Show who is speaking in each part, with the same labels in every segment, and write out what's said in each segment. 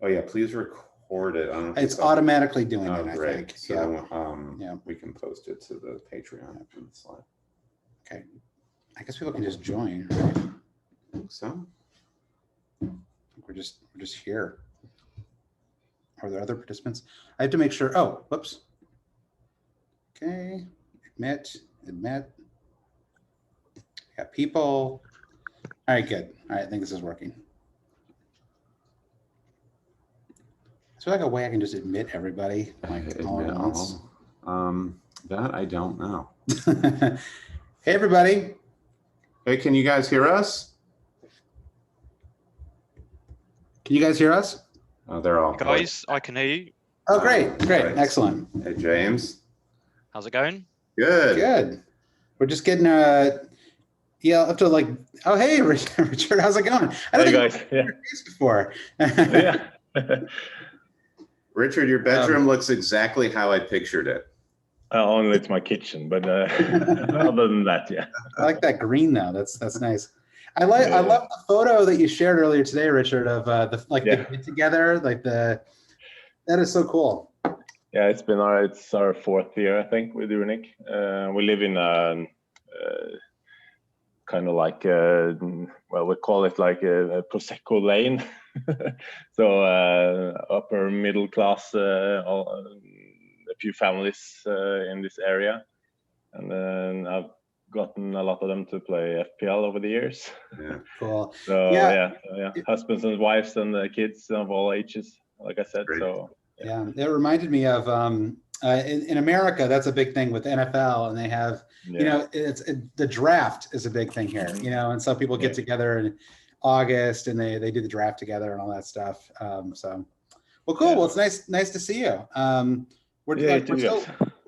Speaker 1: Oh yeah, please record it. I don't know if
Speaker 2: It's automatically doing
Speaker 1: Oh,
Speaker 2: it, I
Speaker 1: great.
Speaker 2: think.
Speaker 1: So
Speaker 2: Yeah.
Speaker 1: then, we can post it to the Patreon after the slide.
Speaker 2: Okay. I guess people can just join, right?
Speaker 1: So
Speaker 2: We're just here. Are there other participants? I have to make sure. Oh, whoops. Okay. Admit. Got people. All right, good. All right, I think this is working. Is there like a way I can just admit everybody like all at once?
Speaker 1: That I don't know.
Speaker 2: Hey, everybody.
Speaker 1: Hey, can you guys hear us?
Speaker 2: Can you guys hear us?
Speaker 1: Oh, they're all.
Speaker 3: Guys, I can hear you.
Speaker 2: Oh, great.
Speaker 1: Great.
Speaker 2: Excellent.
Speaker 1: Hey, James.
Speaker 3: How's it going?
Speaker 1: Good.
Speaker 2: We're just getting up to like, oh, hey, Richard, how's it going? I don't think
Speaker 4: guys.
Speaker 2: I've seen your face before.
Speaker 4: Yeah.
Speaker 1: Richard, your bedroom looks exactly how I pictured it.
Speaker 4: Only it's my kitchen, but other than that, yeah.
Speaker 2: I like that green though. That's nice. I love the photo that you shared earlier today, Richard, of the get together, that is so cool.
Speaker 4: Yeah, it's our 4th year, I think, with Unique. We live in kind of like we call it like a Prosecco lane. So upper middle class, a few families in this area, and then I've gotten a lot of them to play FPL over the years.
Speaker 2: Yeah, cool.
Speaker 4: So yeah, husbands and wives and kids of all ages, like I said.
Speaker 1: Great.
Speaker 4: So
Speaker 2: yeah, it reminded me of in America, that's a big thing with NFL, and they have the draft is a big thing here, and so people get together in August and they do the draft together and all that stuff. So, well, cool. Well, it's nice to see you. We're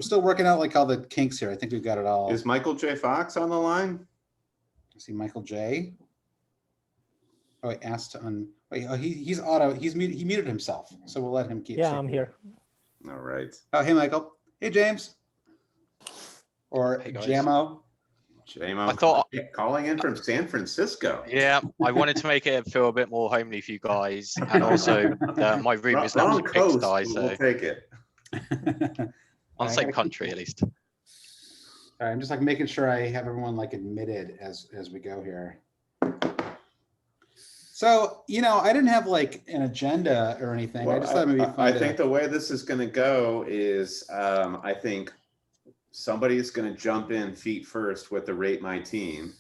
Speaker 2: still working out like all the kinks here. I think we've got it all.
Speaker 1: Is Michael J. Fox on the line?
Speaker 2: I see Michael J. Oh, he asked to he muted himself, so we'll let him keep.
Speaker 5: Yeah, I'm here.
Speaker 1: All right.
Speaker 2: Oh, hey, Michael. Hey, James. Or
Speaker 3: Hey, guys.
Speaker 2: Jamo.
Speaker 1: Jamo,
Speaker 3: I thought-
Speaker 1: calling in from San Francisco.
Speaker 3: Yeah, I wanted to make it feel a bit more homely for you guys, and also my room is
Speaker 1: Wrong
Speaker 3: actually
Speaker 1: coast,
Speaker 3: pigsty,
Speaker 1: but
Speaker 3: so
Speaker 1: we'll take it.
Speaker 3: on the same country at least.
Speaker 2: All right, I'm just like making sure I have everyone like admitted as we go here. So, I didn't have like an agenda or anything.
Speaker 1: Well,
Speaker 2: I just thought maybe
Speaker 1: I think the way this is going to go is I think somebody's going to jump in feet first with the Rate My Team,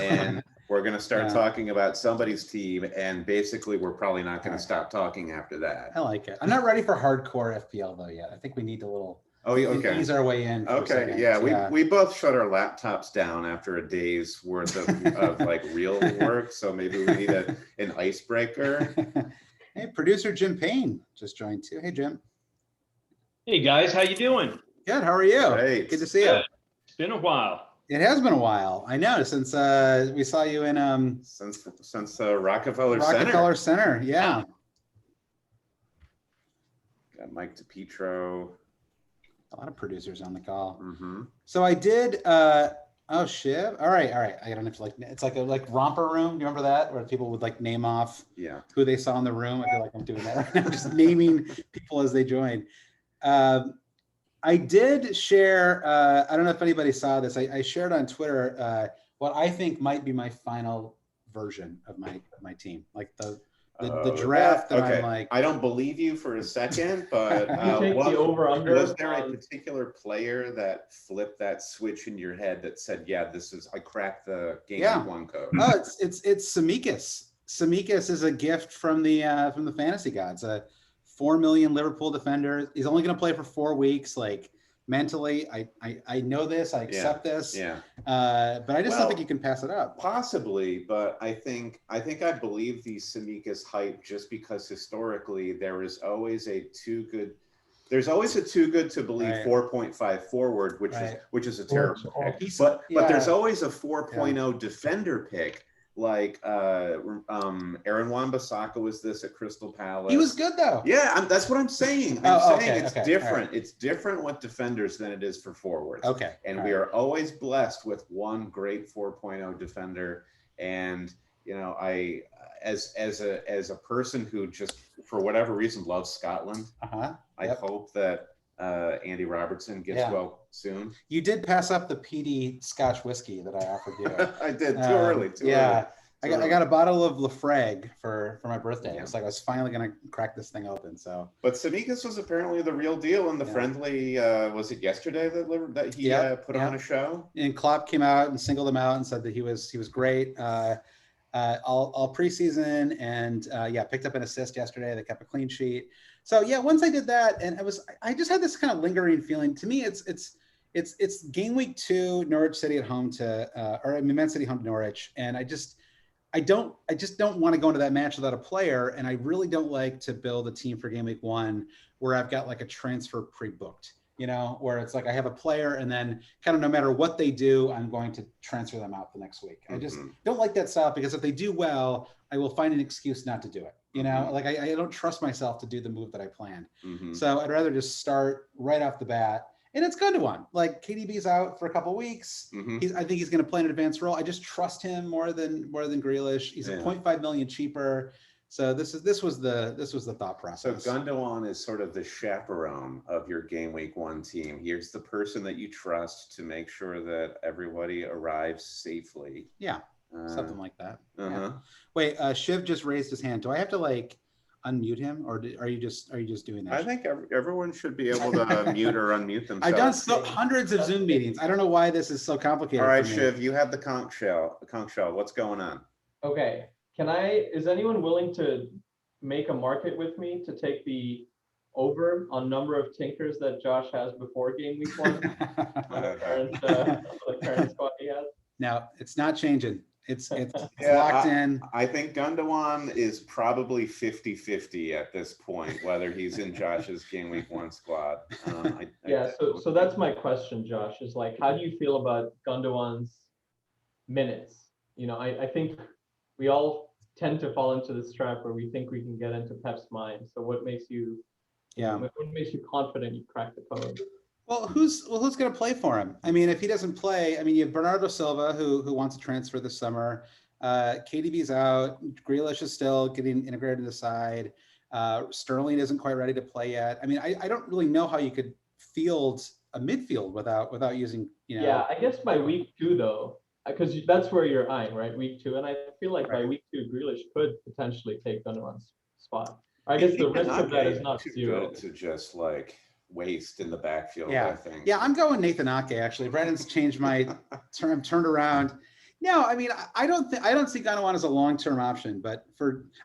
Speaker 1: and we're going to start talking about somebody's team, and basically we're probably not going to stop talking after that.
Speaker 2: I like it. I'm not ready for hardcore FPL though yet. I think we need to ease our way in.
Speaker 1: Okay, we both shut our laptops down after a day's worth of like real work, so maybe we need an icebreaker.
Speaker 2: Hey, producer Jim Payne just joined too. Hey, Jim.
Speaker 6: Hey guys, how you doing?
Speaker 2: Good. How are you?
Speaker 1: Great.
Speaker 2: Good to see you.
Speaker 6: It's been a while.
Speaker 2: It has been a while. I know, since we saw you in
Speaker 1: since Rockefeller
Speaker 2: Center. Yeah.
Speaker 1: Got Mike DePietro.
Speaker 2: A lot of producers on the call.
Speaker 1: Mm-hmm.
Speaker 2: So I did. Oh, Shiv. All right. I don't have to it's like a romper room. Do you remember that, where people would like name off who they saw in the room? I feel like I'm doing that right now, just naming people as they join. I did share. I don't know if anybody saw this. I shared on Twitter what I think might be my final version of my team, like the draft.
Speaker 1: Okay.
Speaker 2: I'm like,
Speaker 1: I don't believe you for a second, but was there a particular player that flipped that switch in your head that said, "Yeah, I cracked the game one code"?
Speaker 2: Oh, it's Tsimikas. Tsimikas is a gift from the fantasy gods. 4 million Liverpool defender. He's only going to play for 4 weeks. Like mentally, I know this. I accept this.
Speaker 1: Yeah.
Speaker 2: But I just don't think you can pass it up.
Speaker 1: Possibly, but I believe the Tsimikas hype just because historically there is always a too good to believe 4.5 forward, which is a terrible pick. But there's always a 4.0 defender pick. Like Aaron Wan-Bissaka was this at Crystal Palace.
Speaker 2: He was good though.
Speaker 1: Yeah, that's what I'm saying. It's different.
Speaker 2: Right.
Speaker 1: It's different with defenders than it is for forwards.
Speaker 2: Okay.
Speaker 1: And we are always blessed with one great 4.0 defender. And as a person who just for whatever reason loves Scotland, I hope that Andy Robertson gets well soon.
Speaker 2: You did pass up the PD Scotch whiskey that I offered you.
Speaker 1: I did too early.
Speaker 2: I got a bottle of Lafrague for my birthday. It's like I was finally gonna crack this thing open. So,
Speaker 1: but Tsimikas was apparently the real deal in the friendly. Was it yesterday that he put on a show?
Speaker 2: And Klopp came out and singled him out and said that he was great all preseason, and picked up an assist yesterday. They kept a clean sheet. So once I did that, and I just had this kind of lingering feeling. To me, it's game week 2, Norwich City at home Man City home to Norwich, and I just don't want to go into that match without a player, and I really don't like to build a team for game week 1 where I've got like a transfer pre-booked, where it's like I have a player and then kind of no matter what they do, I'm going to transfer them out the next week. I just don't like that style, because if they do well, I will find an excuse not to do it. Like I don't trust myself to do the move that I planned. So I'd rather just start right off the bat. And it's Gundogan. Like KDB's out for a couple weeks. I think he's going to play an advanced role. I just trust him more than Grealish. He's a 0.5 million cheaper. So this was the thought process.
Speaker 1: So Gundogan is sort of the chaperone of your game week 1 team. Here's the person that you trust to make sure that everybody arrives safely.
Speaker 2: Yeah, something like that. Wait, Shiv just raised his hand. Do I have to unmute him, or are you just doing that?
Speaker 1: I think everyone should be able to mute or unmute themselves.
Speaker 2: I've done hundreds of Zoom meetings. I don't know why this is so complicated.
Speaker 1: All right, Shiv, you have the conch shell. What's going on?
Speaker 5: Okay. Is anyone willing to make a market with me to take the over on number of tinkers that Josh has before game week 1 on the current squad he has?
Speaker 2: Now, it's not changing. It's locked in.
Speaker 1: I think Gundogan is probably 50-50 at this point, whether he's in Josh's game week 1 squad.
Speaker 5: So that's my question, Josh, is like, how do you feel about Gundogan's minutes? I think we all tend to fall into this trap where we think we can get into Pep's mind. So what makes you confident you crack the code?
Speaker 2: Well, who's going to play for him? I mean, if he doesn't play, you have Bernardo Silva who wants to transfer this summer. KDB's out. Grealish is still getting integrated in the side. Sterling isn't quite ready to play yet. I don't really know how you could field a midfield without using.
Speaker 5: Yeah, I guess by week 2 though, because that's where you're eyeing, right? Week 2, and I feel like by week 2, Grealish could potentially take Gundogan's spot. I guess the risk of that is not zero.
Speaker 1: To just waste in the backfield.
Speaker 2: I think. Yeah, I'm going Nathan Ake actually. Brandon's changed my term, turned around. No, I don't see Gundogan as a long-term option, but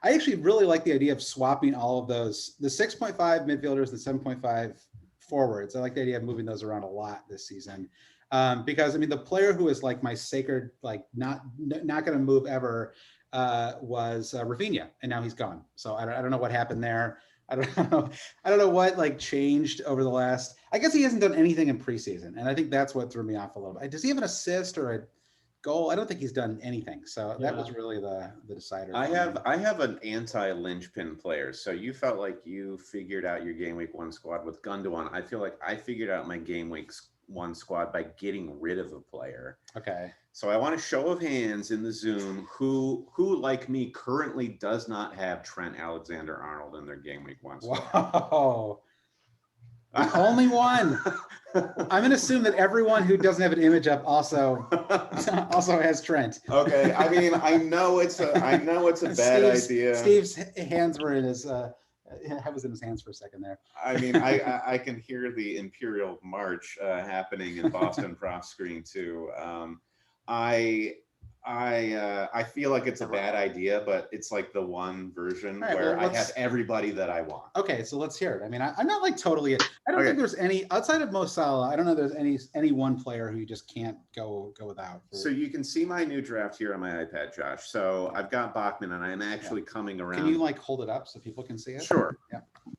Speaker 2: I actually really like the idea of swapping all of those, the 6.5 midfielders, the 7.5 forwards. I like the idea of moving those around a lot this season. Because the player who is like my sacred, not going to move ever, was Rafinha, and now he's gone. So I don't know what happened there. I don't know what changed over the last. I guess he hasn't done anything in preseason, and I think that's what threw me off a little bit. Does he have an assist or a goal? I don't think he's done anything. So that was really the decider.
Speaker 1: I have an anti-linchpin player. So you felt like you figured out your game week 1 squad with Gundogan. I feel like I figured out my game week 1 squad by getting rid of a player.
Speaker 2: Okay.
Speaker 1: So I want a show of hands in the Zoom who like me currently does not have Trent Alexander-Arnold in their game week 1 squad.
Speaker 2: Whoa. Only one. I'm going to assume that everyone who doesn't have an image up also has Trent.
Speaker 1: Okay. I know it's a bad idea.
Speaker 2: Steve's hands were in his I was in his hands for a second there.
Speaker 1: I can hear the Imperial March happening in Boston Prop Screen too. I feel like it's a bad idea, but it's the one version where I have everybody that I want.
Speaker 2: Okay, so let's hear it. I'm not totally. I don't think there's any outside of Mo Salah. I don't know if there's any one player who you just can't go without.
Speaker 1: So you can see my new draft here on my iPad, Josh. So I've got Bachman, and I'm actually coming around.
Speaker 2: Can you hold it up so people can see it?
Speaker 1: Sure.
Speaker 2: Yeah. I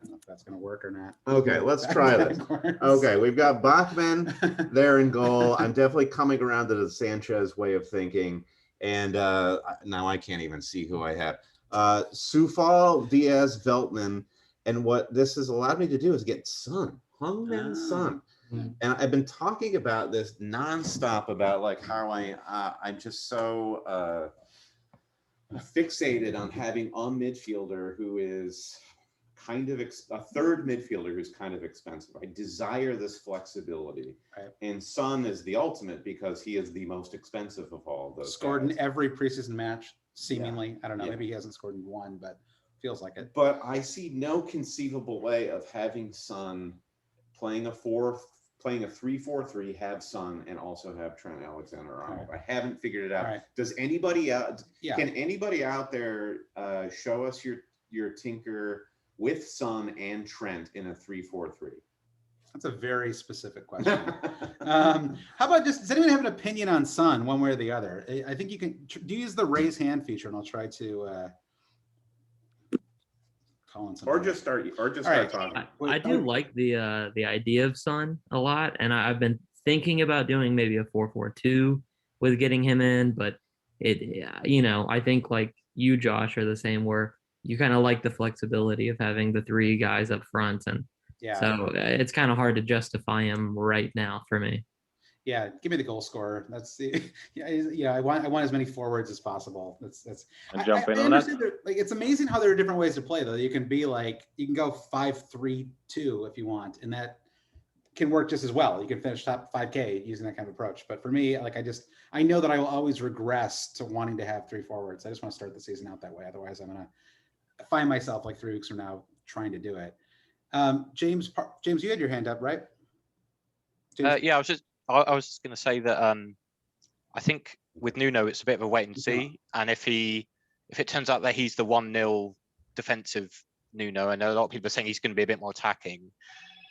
Speaker 2: don't know if that's going to work or not.
Speaker 1: Okay, let's try this. Okay, we've got Bachman there in goal. I'm definitely coming around to the Sanchez way of thinking. And now I can't even see who I have. Soufal, Diaz, Veltman. And what this has allowed me to do is get Son, Heung-min Son. And I've been talking about this nonstop about how I'm just so fixated on having a midfielder who is kind of a third midfielder who's kind of expensive. I desire this flexibility, and Son is the ultimate because he is the most expensive of all of those.
Speaker 2: Scored in every preseason match, seemingly. I don't know. Maybe he hasn't scored in one, but feels like it.
Speaker 1: But I see no conceivable way of having Son playing a 3-4-3, have Son, and also have Trent Alexander-Arnold. I haven't figured it out. Does anybody out? Can anybody out there show us your tinker with Son and Trent in a 3-4-3?
Speaker 2: That's a very specific question. How about does anyone have an opinion on Son, one way or the other? I think you can use the raise hand feature, and I'll try to call on something.
Speaker 1: Or just start talking.
Speaker 7: I do like the idea of Son a lot, and I've been thinking about doing maybe a 4-4-2 with getting him in, but I think like you, Josh, are the same where you kind of like the flexibility of having the three guys up front, and so it's kind of hard to justify him right now for me.
Speaker 2: Yeah, give me the goal scorer. That's the I want as many forwards as possible. That's
Speaker 4: and jump in
Speaker 2: I
Speaker 4: on that.
Speaker 2: Like it's amazing how there are different ways to play though. You can go 5-3-2 if you want, and that can work just as well. You can finish top 5K using that kind of approach. But for me, like I know that I will always regress to wanting to have three forwards. I just want to start the season out that way. Otherwise, I'm gonna find myself like 3 weeks from now trying to do it. James, you had your hand up, right?
Speaker 3: Yeah, I was just going to say that I think with Nuno it's a bit of a wait and see, and if it turns out that he's the 1-0 defensive Nuno, and a lot of people are saying he's going to be a bit more attacking,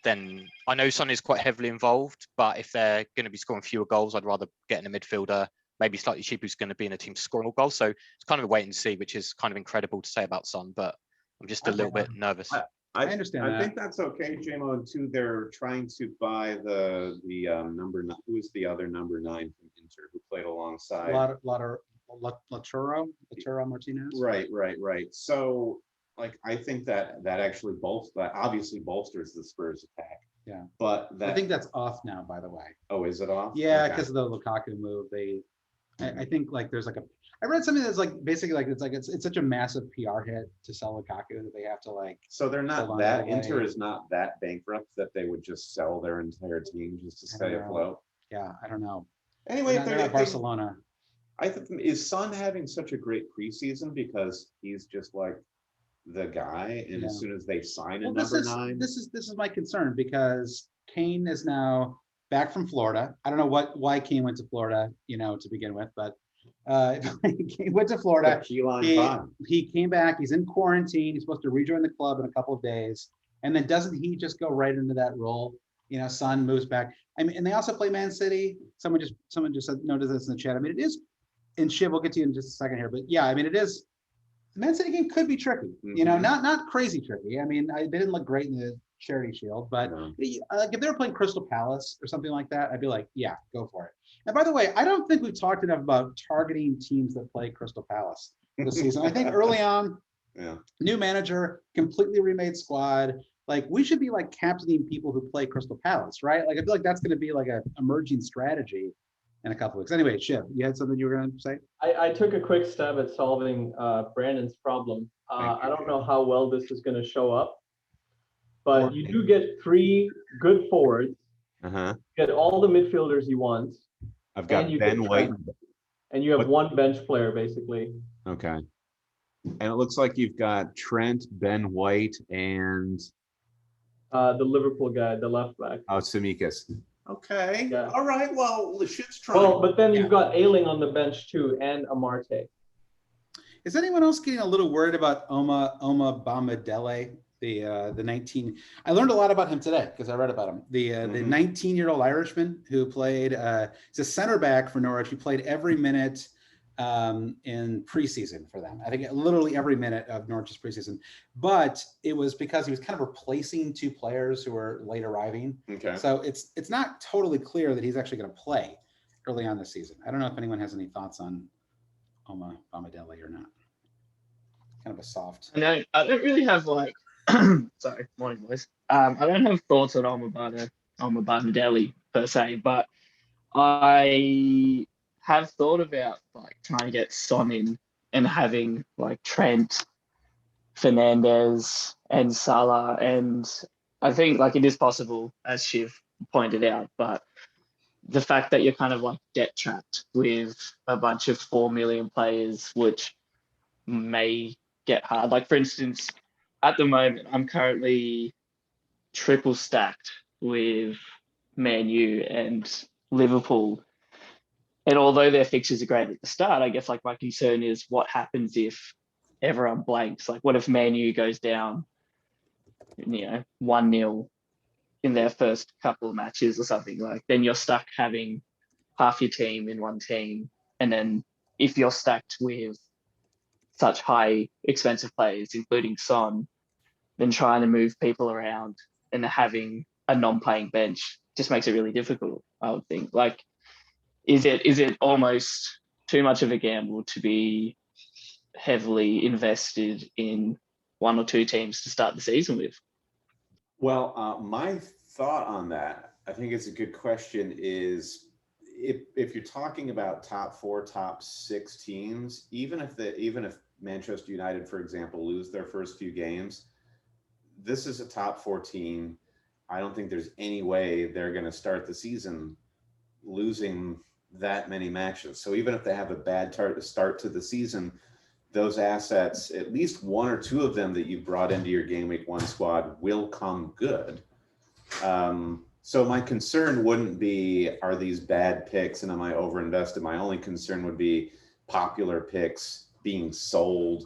Speaker 3: then I know Son is quite heavily involved, but if they're going to be scoring fewer goals, I'd rather get in a midfielder, maybe slightly cheaper, who's going to be in a team to score more goals. So it's kind of a wait and see, which is kind of incredible to say about Son, but I'm just a little bit nervous.
Speaker 2: I understand.
Speaker 1: I think that's okay, JMO. And two, they're trying to buy the number 9. Who is the other number 9 from Inter who played alongside?
Speaker 2: Lautaro Martinez.
Speaker 1: Right. So, like, I think that actually obviously bolsters the Spurs attack.
Speaker 2: Yeah.
Speaker 1: But
Speaker 2: I think that's off now, by the way.
Speaker 1: Oh, is it off?
Speaker 2: Yeah, because of the Lukaku move. I think like there's like I read something that's like basically like it's such a massive PR hit to sell Lukaku that they have to like.
Speaker 1: So they're not that Inter is not that bankrupt that they would just sell their entire team just to stay afloat.
Speaker 2: Yeah, I don't know.
Speaker 1: Anyway,
Speaker 2: they're not Barcelona.
Speaker 1: I think is Son having such a great preseason because he's just like the guy, and as soon as they sign a number 9,
Speaker 2: this is my concern because Kane is now back from Florida. I don't know why Kane went to Florida, to begin with, but he went to Florida. He came back. He's in quarantine. He's supposed to rejoin the club in a couple of days, and then doesn't he just go right into that role? Son moves back. I mean, and they also play Man City. Someone just noticed this in the chat. I mean, it is. And Shiv, we'll get to you in just a second here, but yeah, I mean, it is. The Man City game could be tricky.
Speaker 1: Mm-hmm.
Speaker 2: Not crazy tricky. I mean, they didn't look great in the Charity Shield, but if they were playing Crystal Palace or something like that, I'd be like, yeah, go for it. And by the way, I don't think we've talked enough about targeting teams that play Crystal Palace this season. I think early on, new manager, completely remade squad. Like we should be like captaining people who play Crystal Palace, right? Like I feel like that's going to be like an emerging strategy in a couple of weeks. Anyway, Shiv, you had something you were going to say?
Speaker 5: I took a quick stab at solving Brandon's problem. I don't know how well this is going to show up, but you do get 3 good forwards. Get all the midfielders you want.
Speaker 1: I've got Ben White.
Speaker 5: And you have one bench player, basically.
Speaker 1: Okay. And it looks like you've got Trent, Ben White, and...
Speaker 5: the Liverpool guy, the left back.
Speaker 1: Oh, Tsimikas. Okay. Yeah. All right. Well, the shit's trying.
Speaker 5: Well, but then you've got Ayling on the bench too, and Amarte.
Speaker 2: Is anyone else getting a little worried about Oma Bamidele, the 19? I learned a lot about him today because I read about him. The 19-year-old Irishman who played. He's a center back for Norwich. He played every minute in preseason for them. I think literally every minute of Norwich's preseason. But it was because he was kind of replacing 2 players who were late arriving. Okay. So it's not totally clear that he's actually going to play early on this season. I don't know if anyone has any thoughts on Oma Bamidele or not. Kind of a soft.
Speaker 8: I don't really have like. Sorry, morning boys. I don't have thoughts on Oma Bamidele per se, but I have thought about like trying to get Son in and having like Trent, Fernandez, and Salah, and I think like it is possible, as Shiv pointed out, but the fact that you're kind of like debt trapped with a bunch of 4 million players, which may get hard. Like for instance, at the moment, I'm currently triple stacked with Man U and Liverpool. And although their fixtures are great at the start, I guess like my concern is what happens if everyone blanks? Like what if Man U goes down, 1-0 in their first couple of matches or something? Like then you're stuck having half your team in one team. And then if you're stacked with such high expensive players, including Son, then trying to move people around and having a non-playing bench just makes it really difficult, I would think. Like, is it almost too much of a gamble to be heavily invested in one or two teams to start the season with?
Speaker 1: Well, my thought on that, I think it's a good question, is if you're talking about top 4, top 6 teams, even if Manchester United, for example, lose their first few games, this is a top 4 team. I don't think there's any way they're going to start the season losing that many matches. So even if they have a bad start to the season, those assets, at least one or two of them that you've brought into your game week 1 squad, will come good. So my concern wouldn't be, are these bad picks and am I overinvested? My only concern would be popular picks being sold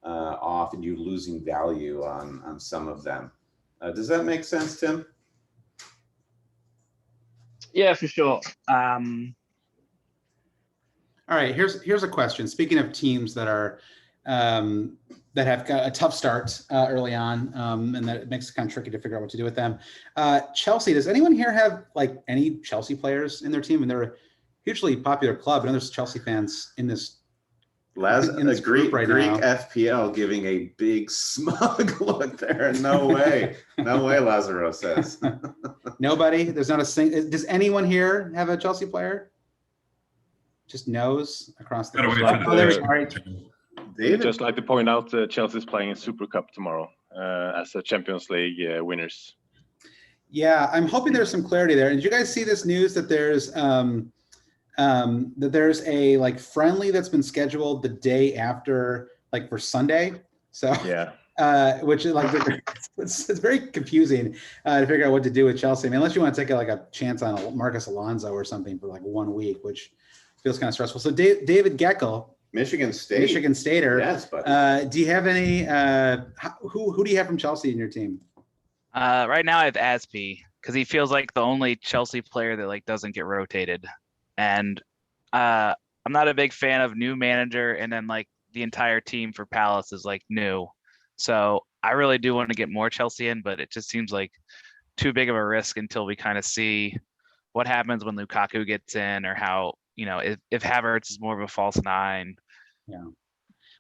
Speaker 1: off and you losing value on some of them. Does that make sense, Tim?
Speaker 8: Yeah, for sure.
Speaker 2: All right, here's a question. Speaking of teams that are that have got a tough start early on, and that it makes it kind of tricky to figure out what to do with them. Chelsea, does anyone here have like any Chelsea players in their team? And they're a hugely popular club. I know there's Chelsea fans in this.
Speaker 1: Greek FPL giving a big smug look there. No way, Lazaro says.
Speaker 2: Nobody. There's not a single. Does anyone here have a Chelsea player? Just knows across the.
Speaker 4: David, just like to point out, Chelsea's playing in Super Cup tomorrow as a Champions League winners.
Speaker 2: Yeah, I'm hoping there's some clarity there. Did you guys see this news that there's a like friendly that's been scheduled the day after, like for Sunday? So yeah, which is like it's very confusing to figure out what to do with Chelsea. I mean, unless you want to take a chance on Marcus Alonso or something for like 1 week, which feels kind of stressful. So David Geckel, Michigan Stater.
Speaker 1: Yes, buddy.
Speaker 2: Do you have any? Who do you have from Chelsea in your team?
Speaker 9: Right now I have Aspi because he feels like the only Chelsea player that like doesn't get rotated, and I'm not a big fan of new manager and then like the entire team for Palace is like new, so I really do want to get more Chelsea in, but it just seems like too big of a risk until we kind of see what happens when Lukaku gets in, or how, if Havertz is more of a false 9.
Speaker 2: Yeah.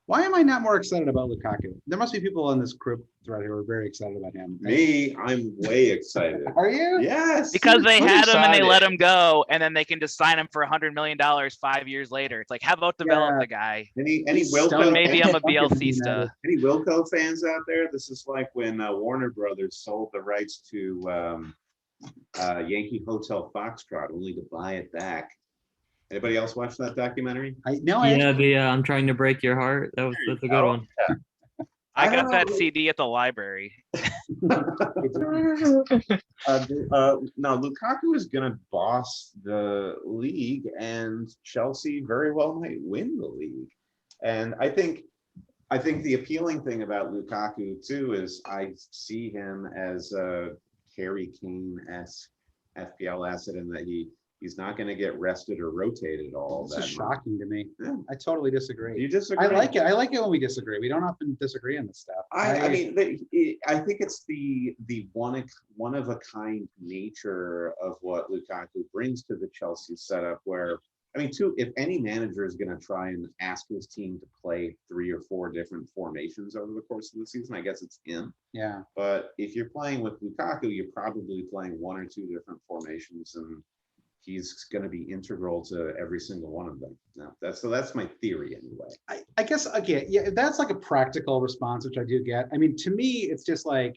Speaker 2: Why am I not more excited about Lukaku? There must be people in this group thread who are very excited about him.
Speaker 1: Me, I'm way excited.
Speaker 2: Are you?
Speaker 1: Yes.
Speaker 9: Because they had him and they let him go, and then they can just sign him for $100 million 5 years later. It's like, how about develop the guy?
Speaker 1: Any Wilco?
Speaker 9: Maybe I'm a BLCista.
Speaker 1: Any Wilco fans out there? This is like when Warner Brothers sold the rights to Yankee Hotel Foxtrot, only to buy it back. Anybody else watch that documentary?
Speaker 7: I'm Trying to Break Your Heart. That's a good one.
Speaker 1: Yeah.
Speaker 9: I got that CD at the library.
Speaker 1: No, Lukaku is going to boss the league, and Chelsea very well might win the league. And I think the appealing thing about Lukaku too is I see him as a Harry Kane-esque FPL asset in that he's not going to get rested or rotated all that.
Speaker 2: This is shocking to me. Yeah. I totally disagree.
Speaker 1: You disagree?
Speaker 2: I like it. I like it when we disagree. We don't often disagree on this stuff.
Speaker 1: I mean, I think it's the one of a kind nature of what Lukaku brings to the Chelsea setup, where, I mean, if any manager is going to try and ask his team to play 3 or 4 different formations over the course of the season, I guess it's him.
Speaker 2: Yeah.
Speaker 1: But if you're playing with Lukaku, you're probably playing 1 or 2 different formations, and he's going to be integral to every single one of them. No, that's my theory anyway.
Speaker 2: I guess, again, yeah, that's like a practical response, which I do get. I mean, to me, it's just like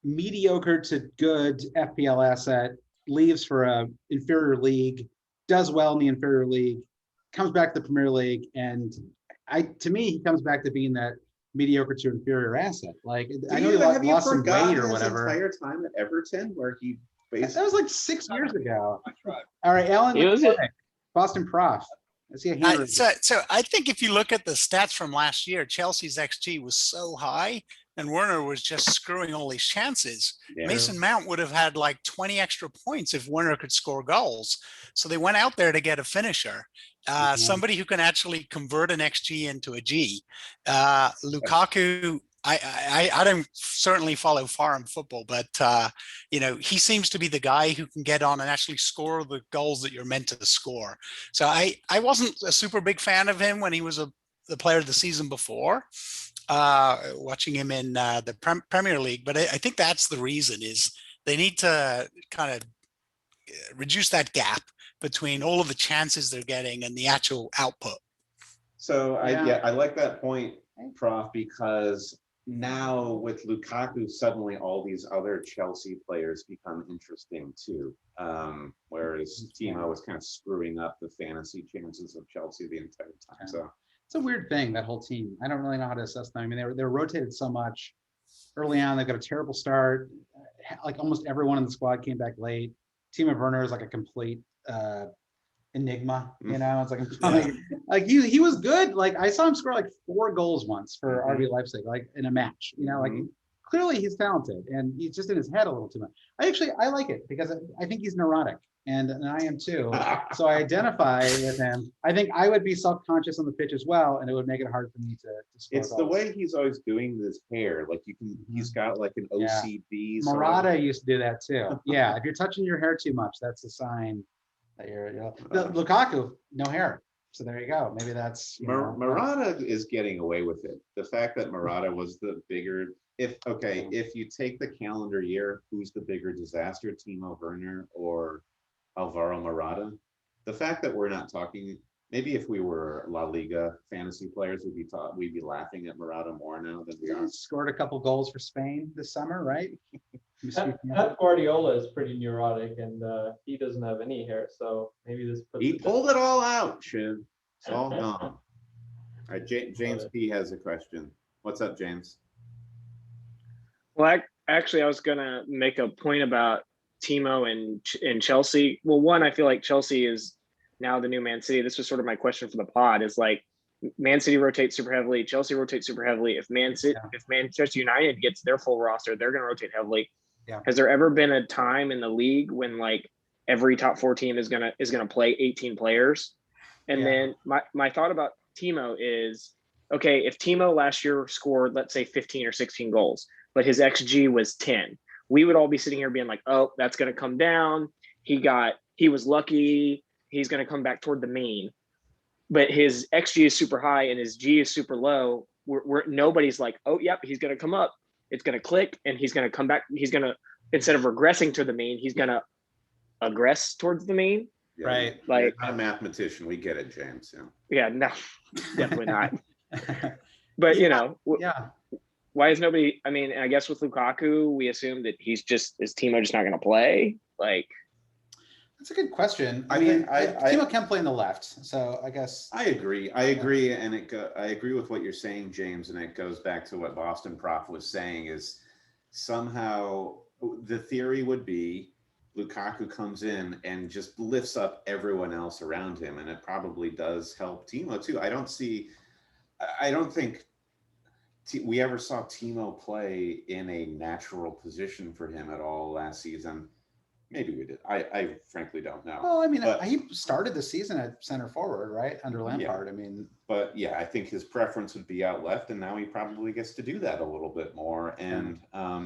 Speaker 2: mediocre to good FPL asset, leaves for a inferior league, does well in the inferior league, comes back to the Premier League, and to me, he comes back to being that mediocre to inferior asset. Like, I know he lost some weight or whatever.
Speaker 1: Entire time at Everton, where he basically
Speaker 2: that was like 6 years ago. All right, Alan, Boston Prof. I see a hand.
Speaker 10: So I think if you look at the stats from last year, Chelsea's XG was so high, and Werner was just screwing all his chances. Yeah. Mason Mount would have had like 20 extra points if Werner could score goals. So they went out there to get a finisher, somebody who can actually convert an XG into a G. Lukaku, I don't certainly follow foreign football, but you know, he seems to be the guy who can get on and actually score the goals that you're meant to score. So I wasn't a super big fan of him when he was the player of the season before, watching him in the Premier League. But I think that's the reason, is they need to kind of reduce that gap between all of the chances they're getting and the actual output.
Speaker 1: So I like that point, Prof, because now with Lukaku, suddenly all these other Chelsea players become interesting too. Whereas Timo was kind of screwing up the fantasy chances of Chelsea the entire time. Yeah. So
Speaker 2: it's a weird thing, that whole team. I don't really know how to assess them. I mean, they were rotated so much early on. They got a terrible start. Like almost everyone in the squad came back late. Timo Werner is like a complete enigma, you know. It's like he was good. Like I saw him score like 4 goals once for RB Leipzig, like in a match, you know. Like clearly he's talented, and he's just in his head a little too much. I like it because I think he's neurotic, and I am too. So I identify with him. I think I would be self-conscious on the pitch as well, and it would make it hard for me to score
Speaker 1: it's
Speaker 2: goals.
Speaker 1: The way he's always doing this hair, like you can he's got like an OCD.
Speaker 2: Murata used to do that too. Yeah, if you're touching your hair too much, that's a sign that Lukaku, no hair. So there you go. Maybe that's
Speaker 1: Murata is getting away with it. The fact that Murata was the bigger, if you take the calendar year, who's the bigger disaster, Timo Werner or Alvaro Murata? The fact that we're not talking, maybe if we were La Liga fantasy players, we'd be laughing at Murata more now than we are.
Speaker 2: Scored a couple goals for Spain this summer, right?
Speaker 5: Pep Guardiola is pretty neurotic, and he doesn't have any hair, so maybe this puts
Speaker 1: he pulled it all out, Shiv. It's all gone. All right, James P has a question. What's up, James?
Speaker 11: Well, actually, I was gonna make a point about Timo and Chelsea. Well, one, I feel like Chelsea is now the new Man City. This was sort of my question for the pod, is like Man City rotates super heavily, Chelsea rotates super heavily. If Manchester United gets their full roster, they're gonna rotate heavily. Yeah. Has there ever been a time in the league when like every top 4 team is gonna play 18 players? And then my thought about Timo is, okay, if Timo last year scored, let's say 15 or 16 goals, but his XG was 10, we would all be sitting here being like, oh, that's going to come down. He was lucky. He's going to come back toward the mean. But his XG is super high and his G is super low. Nobody's like, oh, yep, he's going to come up. It's going to click and he's going to come back. He's going to, instead of regressing to the mean, he's going to aggress towards the mean.
Speaker 1: Yeah, right. Like, you're not a mathematician. We get it, James.
Speaker 11: Yeah, no, definitely not. But, you know, why is nobody, I mean, I guess with Lukaku, we assume that is Timo just not going to play? Like,
Speaker 2: that's a good question. I mean, Timo can play in the left, so I guess.
Speaker 1: I agree, and I agree with what you're saying, James, and it goes back to what Boston Prof was saying, is somehow the theory would be Lukaku comes in and just lifts up everyone else around him, and it probably does help Timo too. I don't think we ever saw Timo play in a natural position for him at all last season. Maybe we did. I frankly don't know.
Speaker 2: Well, I mean, he started the season at center forward, right, under Lampard.
Speaker 1: Yeah.
Speaker 2: I mean,
Speaker 1: but yeah, I think his preference would be out left, and now he probably gets to do that a little bit more. And
Speaker 2: I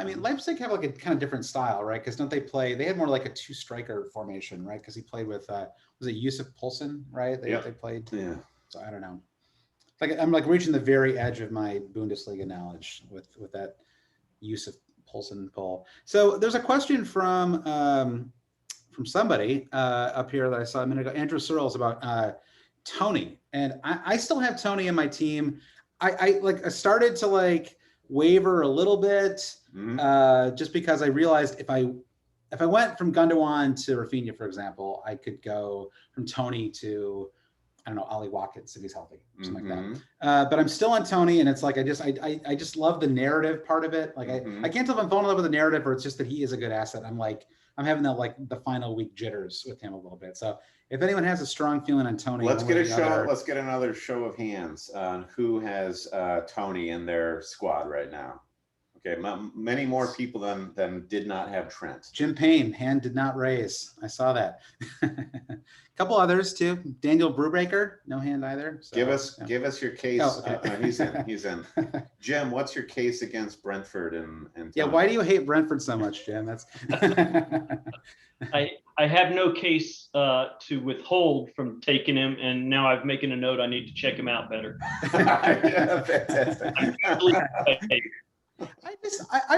Speaker 2: mean, Leipzig have like a kind of different style, right? Because don't they play? They had more like a 2-striker formation, right? Because he played with was it Yusuf Poulsen, right? They played.
Speaker 1: Yeah.
Speaker 2: So I don't know. Like I'm like reaching the very edge of my Bundesliga knowledge with that Yusuf Poulsen poll. So there's a question from somebody up here that I saw a minute ago, Andrew Searles, about Tony, and I still have Tony in my team. I started to like waver a little bit, just because I realized if I went from Gundogan to Rafinha, for example, I could go from Tony to, I don't know, Ollie Watkins if he's healthy, something like that. But I'm still on Tony, and it's like I just love the narrative part of it. Like I can't tell if I'm falling in love with the narrative or it's just that he is a good asset. I'm having the final week jitters with him a little bit. So if anyone has a strong feeling on Tony,
Speaker 1: let's get another show of hands on who has Tony in their squad right now. Okay, many more people than did not have Trent.
Speaker 2: Jim Payne, hand did not raise. I saw that. A couple others too. Daniel Brubaker, no hand either. So,
Speaker 1: give us your case.
Speaker 2: Oh, okay.
Speaker 1: He's in. Jim, what's your case against Brentford and
Speaker 2: yeah? Why do you hate Brentford so much, Jim? That's.
Speaker 6: I have no case to withhold from taking him, and now I've making a note. I need to check him out better.
Speaker 1: Yeah, fantastic.
Speaker 2: I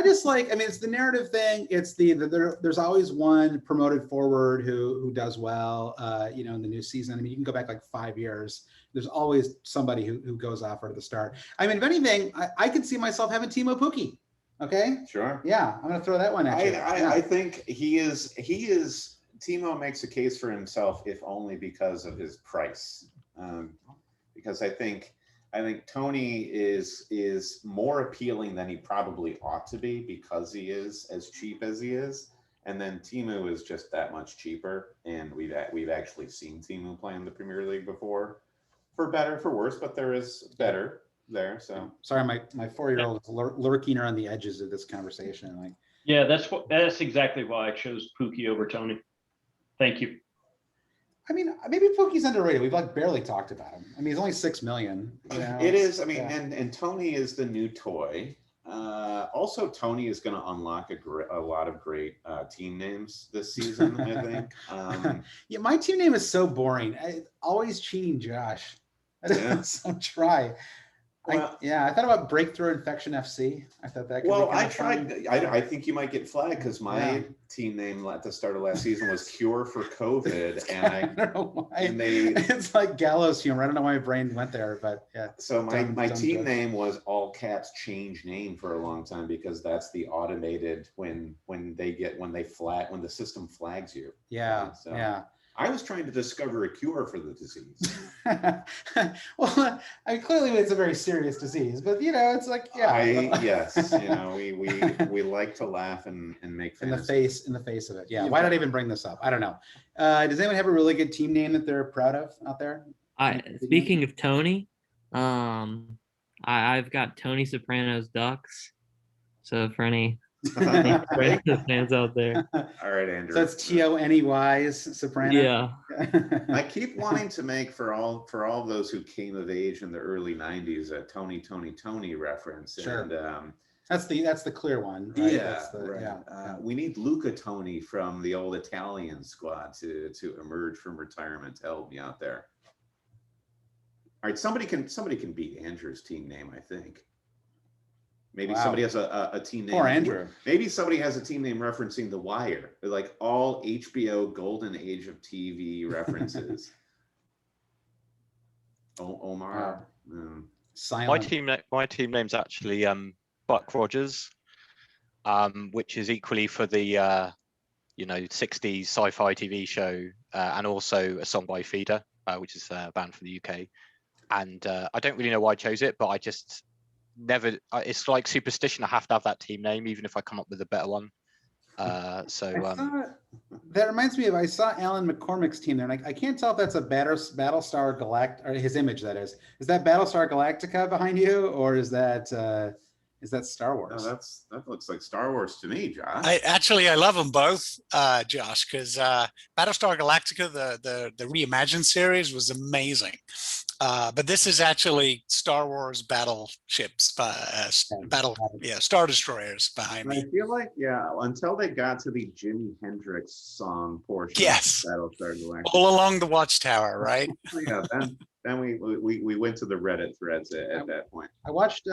Speaker 2: just like, I mean, it's the narrative thing. It's there's always one promoted forward who does well, in the new season. I mean, you can go back like 5 years. There's always somebody who goes off right at the start. I mean, if anything, I could see myself having Timo Pukki. Okay.
Speaker 1: Sure.
Speaker 2: Yeah, I'm going to throw that one at you.
Speaker 1: I think he is. Timo makes a case for himself, if only because of his price. Because I think Tony is more appealing than he probably ought to be because he is as cheap as he is, and then Timo is just that much cheaper. And we've actually seen Timo play in the Premier League before, for better, for worse, but there is better there. So
Speaker 2: sorry, my 4-year-old is lurking around the edges of this conversation. Like,
Speaker 6: yeah, that's exactly why I chose Pookie over Tony. Thank you.
Speaker 2: I mean, maybe Pookie's underrated. We've like barely talked about him. I mean, he's only $6 million.
Speaker 1: It is. I mean, and Tony is the new toy. Also, Tony is going to unlock a lot of great team names this season, I think.
Speaker 2: Yeah, my team name is so boring. Always cheating, Josh. So try.
Speaker 1: Well,
Speaker 2: I thought about Breakthrough Infection FC. I thought that could be
Speaker 1: I tried. I think you might get flagged because my team name at the start of last season was Cure for COVID, and
Speaker 2: I don't know why. It's like gallows humor. I don't know why my brain went there, but yeah.
Speaker 1: So my team name was all caps change name for a long time because that's the automated when the system flags you.
Speaker 2: Yeah.
Speaker 1: I was trying to discover a cure for the disease.
Speaker 2: Well, I mean, clearly it's a very serious disease, but it's like,
Speaker 1: yes, we like to laugh and make fun
Speaker 2: in the face of it. Yeah. Why did I even bring this up? I don't know. Does anyone have a really good team name that they're proud of out there?
Speaker 7: Speaking of Tony, I've got Tony Soprano's Ducks. So for any fans out there.
Speaker 1: All right, Andrew.
Speaker 2: So it's Tony's Soprano.
Speaker 7: Yeah.
Speaker 1: I keep wanting to make for all those who came of age in the early '90s a Tony reference.
Speaker 2: Sure.
Speaker 1: And
Speaker 2: that's the clear one. Right?
Speaker 1: Yeah. Right. We need Luca Toni from the old Italian squad to emerge from retirement to help me out there. All right, somebody can beat Andrew's team name, I think. Maybe somebody has a team name.
Speaker 2: Poor Andrew.
Speaker 1: Maybe somebody has a team name referencing The Wire, like all HBO golden age of TV references. Omar.
Speaker 2: Silent.
Speaker 3: My team name's actually Buck Rogers, which is equally for the 60s sci-fi TV show, and also a song by Feeder, which is a band from the UK. And I don't really know why I chose it, but I just never. It's like superstition. I have to have that team name, even if I come up with a better one. That
Speaker 2: reminds me of, I saw Alan McCormick's team there, and I can't tell if that's a Battlestar Galactica, or his image, that is. Is that Battlestar Galactica behind you, or is that Star Wars?
Speaker 1: No, that looks like Star Wars to me, Josh.
Speaker 10: I love them both, Josh, because Battlestar Galactica, the reimagined series, was amazing. But this is actually Star Wars battleships, Star Destroyers behind me.
Speaker 1: I feel like, until they got to the Jimi Hendrix song portion.
Speaker 10: Yes.
Speaker 1: Of Battlestar Galactica.
Speaker 10: All along the Watchtower, right?
Speaker 1: Yeah. Then we went to the Reddit threads at that point.
Speaker 2: I watched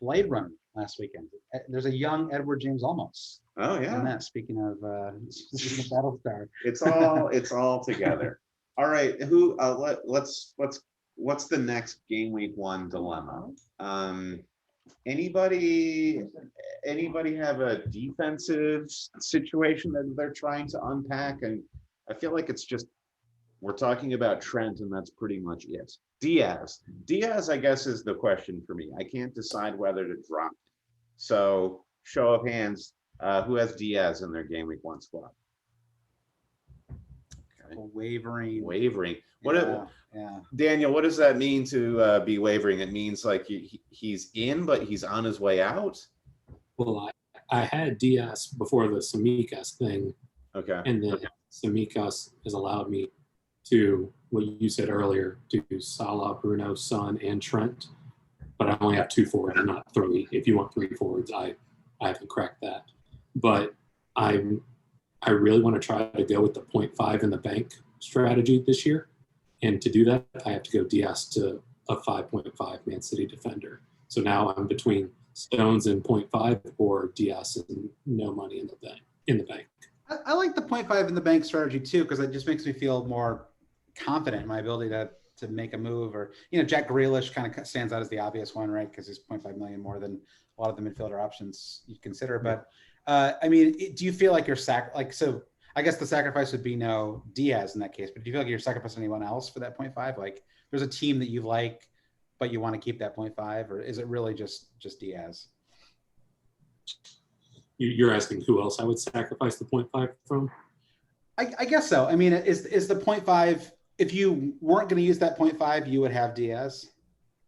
Speaker 2: Blade Runner last weekend. There's a young Edward James Olmos.
Speaker 1: Oh yeah.
Speaker 2: And that, speaking of Battlestar.
Speaker 1: It's all together. All right. Who what's the next game week 1 dilemma? Anybody have a defensive situation that they're trying to unpack? And I feel like it's just, we're talking about Trent and that's pretty much it. Diaz, I guess, is the question for me. I can't decide whether to drop it. So show of hands, who has Diaz in their game week 1 squad? Okay.
Speaker 2: Wavering.
Speaker 1: Yeah. Daniel, what does that mean to be wavering? It means like he's in, but he's on his way out?
Speaker 12: Well, I had Diaz before the Samikas thing.
Speaker 1: Okay.
Speaker 12: And then Samikas has allowed me to, what you said earlier, to Salah, Bruno, Son, and Trent. But I only have 2 forwards, not 3. If you want 3 forwards, I haven't cracked that. But I really want to try to go with the 0.5 in the bank strategy this year. And to do that, I have to go Diaz to a 5.5 Man City defender. So now I'm between Stones and 0.5 or Diaz and no money in the bank.
Speaker 2: I like the 0.5 in the bank strategy too, because it just makes me feel more confident in my ability to make a move. Or, Jack Grealish kind of stands out as the obvious one, right? Because he's 0.5 million more than a lot of the midfielder options you consider. But do you feel like you're so I guess the sacrifice would be no Diaz in that case, but do you feel like you're sacrificing anyone else for that 0.5? Like there's a team that you like, but you want to keep that 0.5, or is it really just Diaz?
Speaker 12: You're asking who else I would sacrifice the 0.5 from?
Speaker 2: I guess so. I mean, is the 0.5, if you weren't going to use that 0.5, you would have Diaz?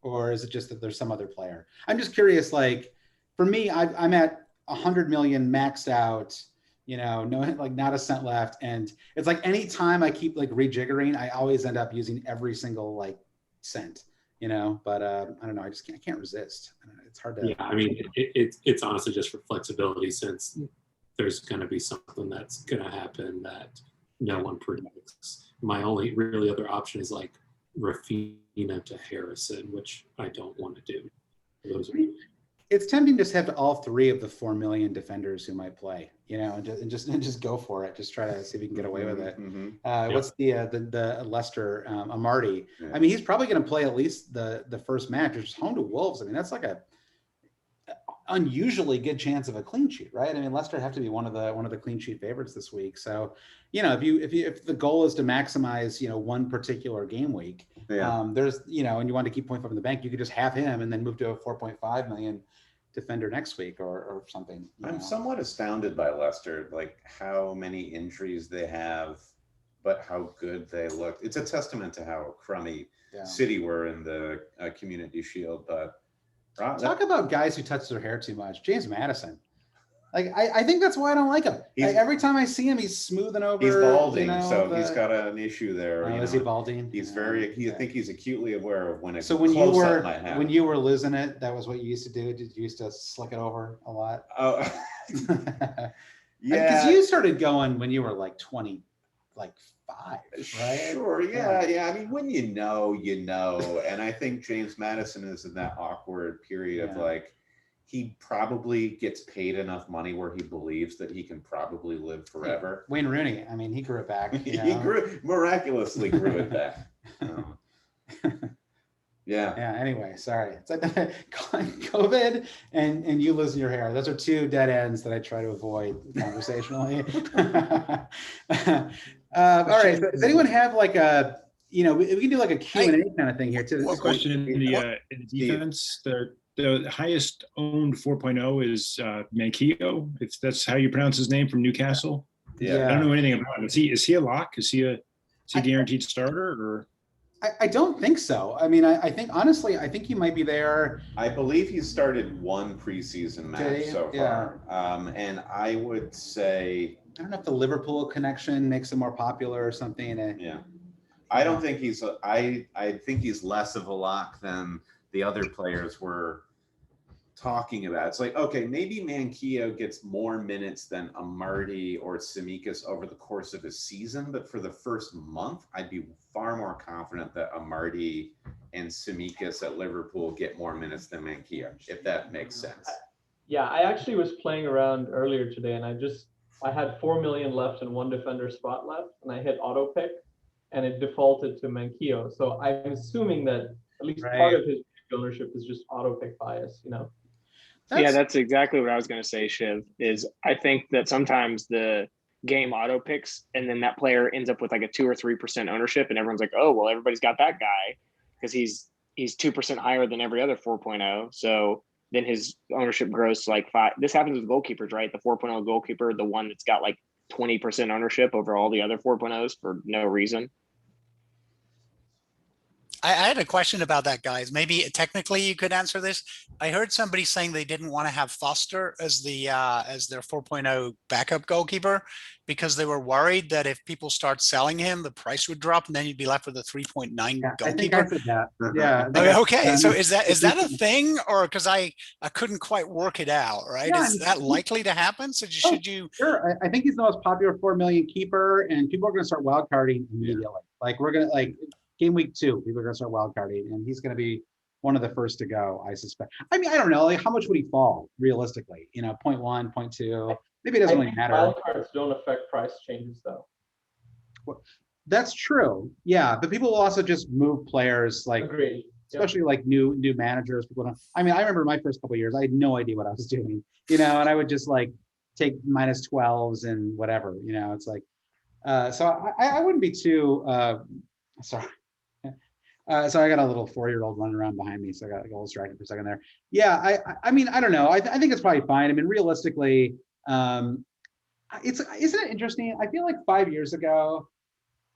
Speaker 2: Or is it just that there's some other player? I'm just curious, like, for me, I'm at 100 million maxed out, no, like not a cent left. And it's like, anytime I keep like rejiggering, I always end up using every single like cent, but I don't know. I can't resist. It's hard to.
Speaker 12: Yeah. I mean, it's honestly just for flexibility, since there's going to be something that's going to happen that no one predicts. My only really other option is like Rafinha to Harrison, which I don't want to do. Those are.
Speaker 2: It's tempting to just have all 3 of the 4 million defenders who might play, and just go for it. Just try to see if you can get away with it.
Speaker 1: Mm-hmm.
Speaker 2: What's the Leicester Amarty? Yeah. I mean, he's probably going to play at least the first match, which is home to Wolves. I mean, that's like a unusually good chance of a clean sheet, right? I mean, Leicester have to be one of the clean sheet favorites this week. So, if the goal is to maximize, one particular game week, there's, and you want to keep 0.5 in the bank, you could just have him and then move to a 4.5 million defender next week or something.
Speaker 1: I'm somewhat astounded by Leicester, like how many injuries they have, but how good they look. It's a testament to how crummy City were in the Community Shield, but
Speaker 2: talk about guys who touch their hair too much. James Maddison. Like I think that's why I don't like him. Like, every time I see him, he's smoothing over.
Speaker 1: He's balding, so he's got an issue there.
Speaker 2: Is he balding?
Speaker 1: He's very. I think he's acutely aware of when it's.
Speaker 2: So when you were losing it, that was what you used to do. Did you used to slick it over a lot?
Speaker 1: Oh,
Speaker 2: yeah. Because you started going when you were like 25, right?
Speaker 1: Sure. Yeah. I mean, when you know, and I think James Maddison is in that awkward period of like. He probably gets paid enough money where he believes that he can probably live forever.
Speaker 2: Wayne Rooney, I mean, he grew it back.
Speaker 1: He miraculously grew it back. Yeah.
Speaker 2: Anyway, sorry. It's like COVID and you losing your hair. Those are 2 dead ends that I try to avoid conversationally. All right. So does anyone have like a, we can do like a Q&A kind of thing here too.
Speaker 13: Question in the defense. The highest owned 4.0 is Manquillo, if that's how you pronounce his name, from Newcastle.
Speaker 1: Yeah.
Speaker 13: I don't know anything about him. Is he a lock? Is he a guaranteed starter? Or
Speaker 2: I don't think so. I mean, I think honestly, I think he might be there.
Speaker 1: I believe he's started 1 preseason match so far. And I would say
Speaker 2: I don't know if the Liverpool connection makes him more popular or something.
Speaker 1: I don't think he's I think he's less of a lock than the other players were talking about. It's like, okay, maybe Manquillo gets more minutes than Amarty or Samikas over the course of a season, but for the first month, I'd be far more confident that Amarty and Samikas at Liverpool get more minutes than Manquillo, if that makes sense.
Speaker 5: Yeah, I actually was playing around earlier today, and I had 4 million left and 1 defender spot left, and I hit auto pick, and it defaulted to Manquillo. So I'm assuming that at least part of his ownership is just auto pick bias, you know.
Speaker 11: Yeah, that's exactly what I was going to say, Shiv, is I think that sometimes the game auto picks and then that player ends up with like a 2 or 3% ownership and everyone's like, oh, well, everybody's got that guy because he's 2% higher than every other 4.0. So then his ownership grows to like 5. This happens with goalkeepers, right? The 4.0 goalkeeper, the one that's got like 20% ownership over all the other 4.0s for no reason.
Speaker 10: I had a question about that, guys. Maybe technically you could answer this. I heard somebody saying they didn't want to have Foster as their 4.0 backup goalkeeper because they were worried that if people start selling him, the price would drop and then you'd be left with a 3.9 goalkeeper.
Speaker 2: I think I said that. Yeah.
Speaker 10: Okay. So is that a thing, or because I couldn't quite work it out, right?
Speaker 2: Yeah,
Speaker 10: is that likely to happen? So should you?
Speaker 2: Sure. I think he's the most popular 4 million keeper, and people are going to start wildcarding immediately. Like we're going to game week 2, people are going to start wildcarding, and he's going to be one of the first to go, I suspect. I mean, I don't know, like how much would he fall realistically? 0.1, 0.2. Maybe it doesn't really matter.
Speaker 5: Wildcards don't affect price changes, though.
Speaker 2: Well, that's true. Yeah, but people will also just move players, like
Speaker 5: Agreed.
Speaker 2: especially like new managers. People don't. I mean, I remember my first couple of years, I had no idea what I was doing, and I would just like take -12s and whatever. It's like, so I wouldn't be too. Sorry. So I got a little 4-year-old running around behind me, so I got a little distracted for a second there. Yeah, I mean, I don't know. I think it's probably fine. I mean, realistically, isn't it interesting? I feel like 5 years ago,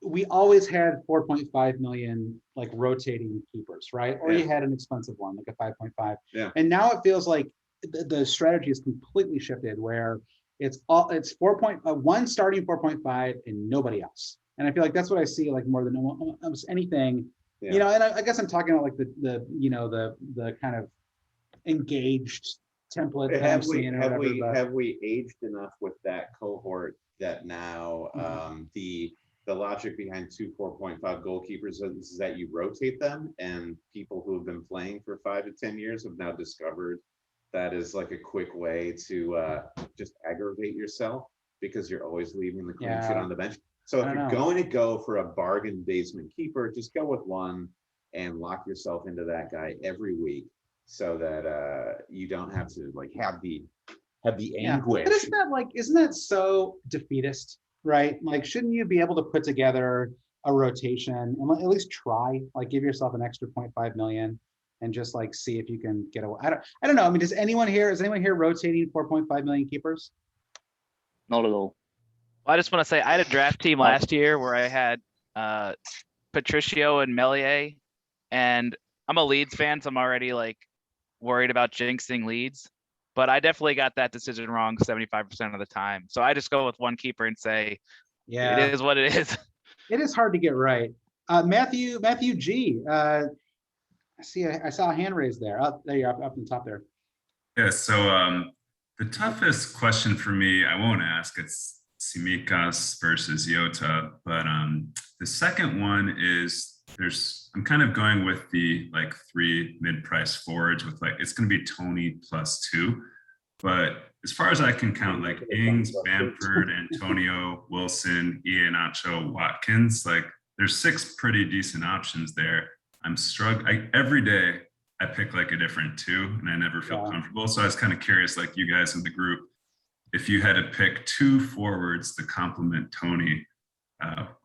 Speaker 2: we always had 4.5 million like rotating keepers, right? Or you had an expensive one, like a 5.5.
Speaker 1: Yeah.
Speaker 2: And now it feels like the strategy is completely shifted, where it's 4.1 starting 4.5 and nobody else. And I feel like that's what I see like more than almost anything. And I guess I'm talking about like the kind of engaged template.
Speaker 1: Have we aged enough with that cohort that now the logic behind 2 4.5 goalkeepers is that you rotate them, and people who have been playing for 5 to 10 years have now discovered that is like a quick way to just aggravate yourself because you're always leaving the clean sheet on the bench. So if you're going to go for a bargain basement keeper, just go with one and lock yourself into that guy every week, so that you don't have to like have the anguish.
Speaker 2: But isn't that so defeatist, right? Like, shouldn't you be able to put together a rotation and at least try, like, give yourself an extra 0.5 million and just like see if you can get away? I don't know. I mean, is anyone here rotating 4.5 million keepers?
Speaker 9: Not at all. Well, I just want to say I had a draft team last year where I had Patricio and Melier, and I'm a Leeds fan, so I'm already like worried about jinxing Leeds. But I definitely got that decision wrong 75% of the time. So I just go with one keeper and say, it is what it is.
Speaker 2: It is hard to get right. Matthew G. I saw a hand raised there. There you are, up in the top there.
Speaker 14: Yeah. So the toughest question for me, I won't ask. It's Tsimikas versus Jota, but the second one is I'm kind of going with the like 3 mid-price forwards with like it's going to be Tony +2, but as far as I can count, like Ings, Bamford, Antonio, Wilson, Iheanacho, Watkins, like there's 6 pretty decent options there. I'm struggling every day. I pick like a different 2, and I never feel comfortable. So I was kind of curious, like you guys in the group, if you had to pick 2 forwards to complement Tony,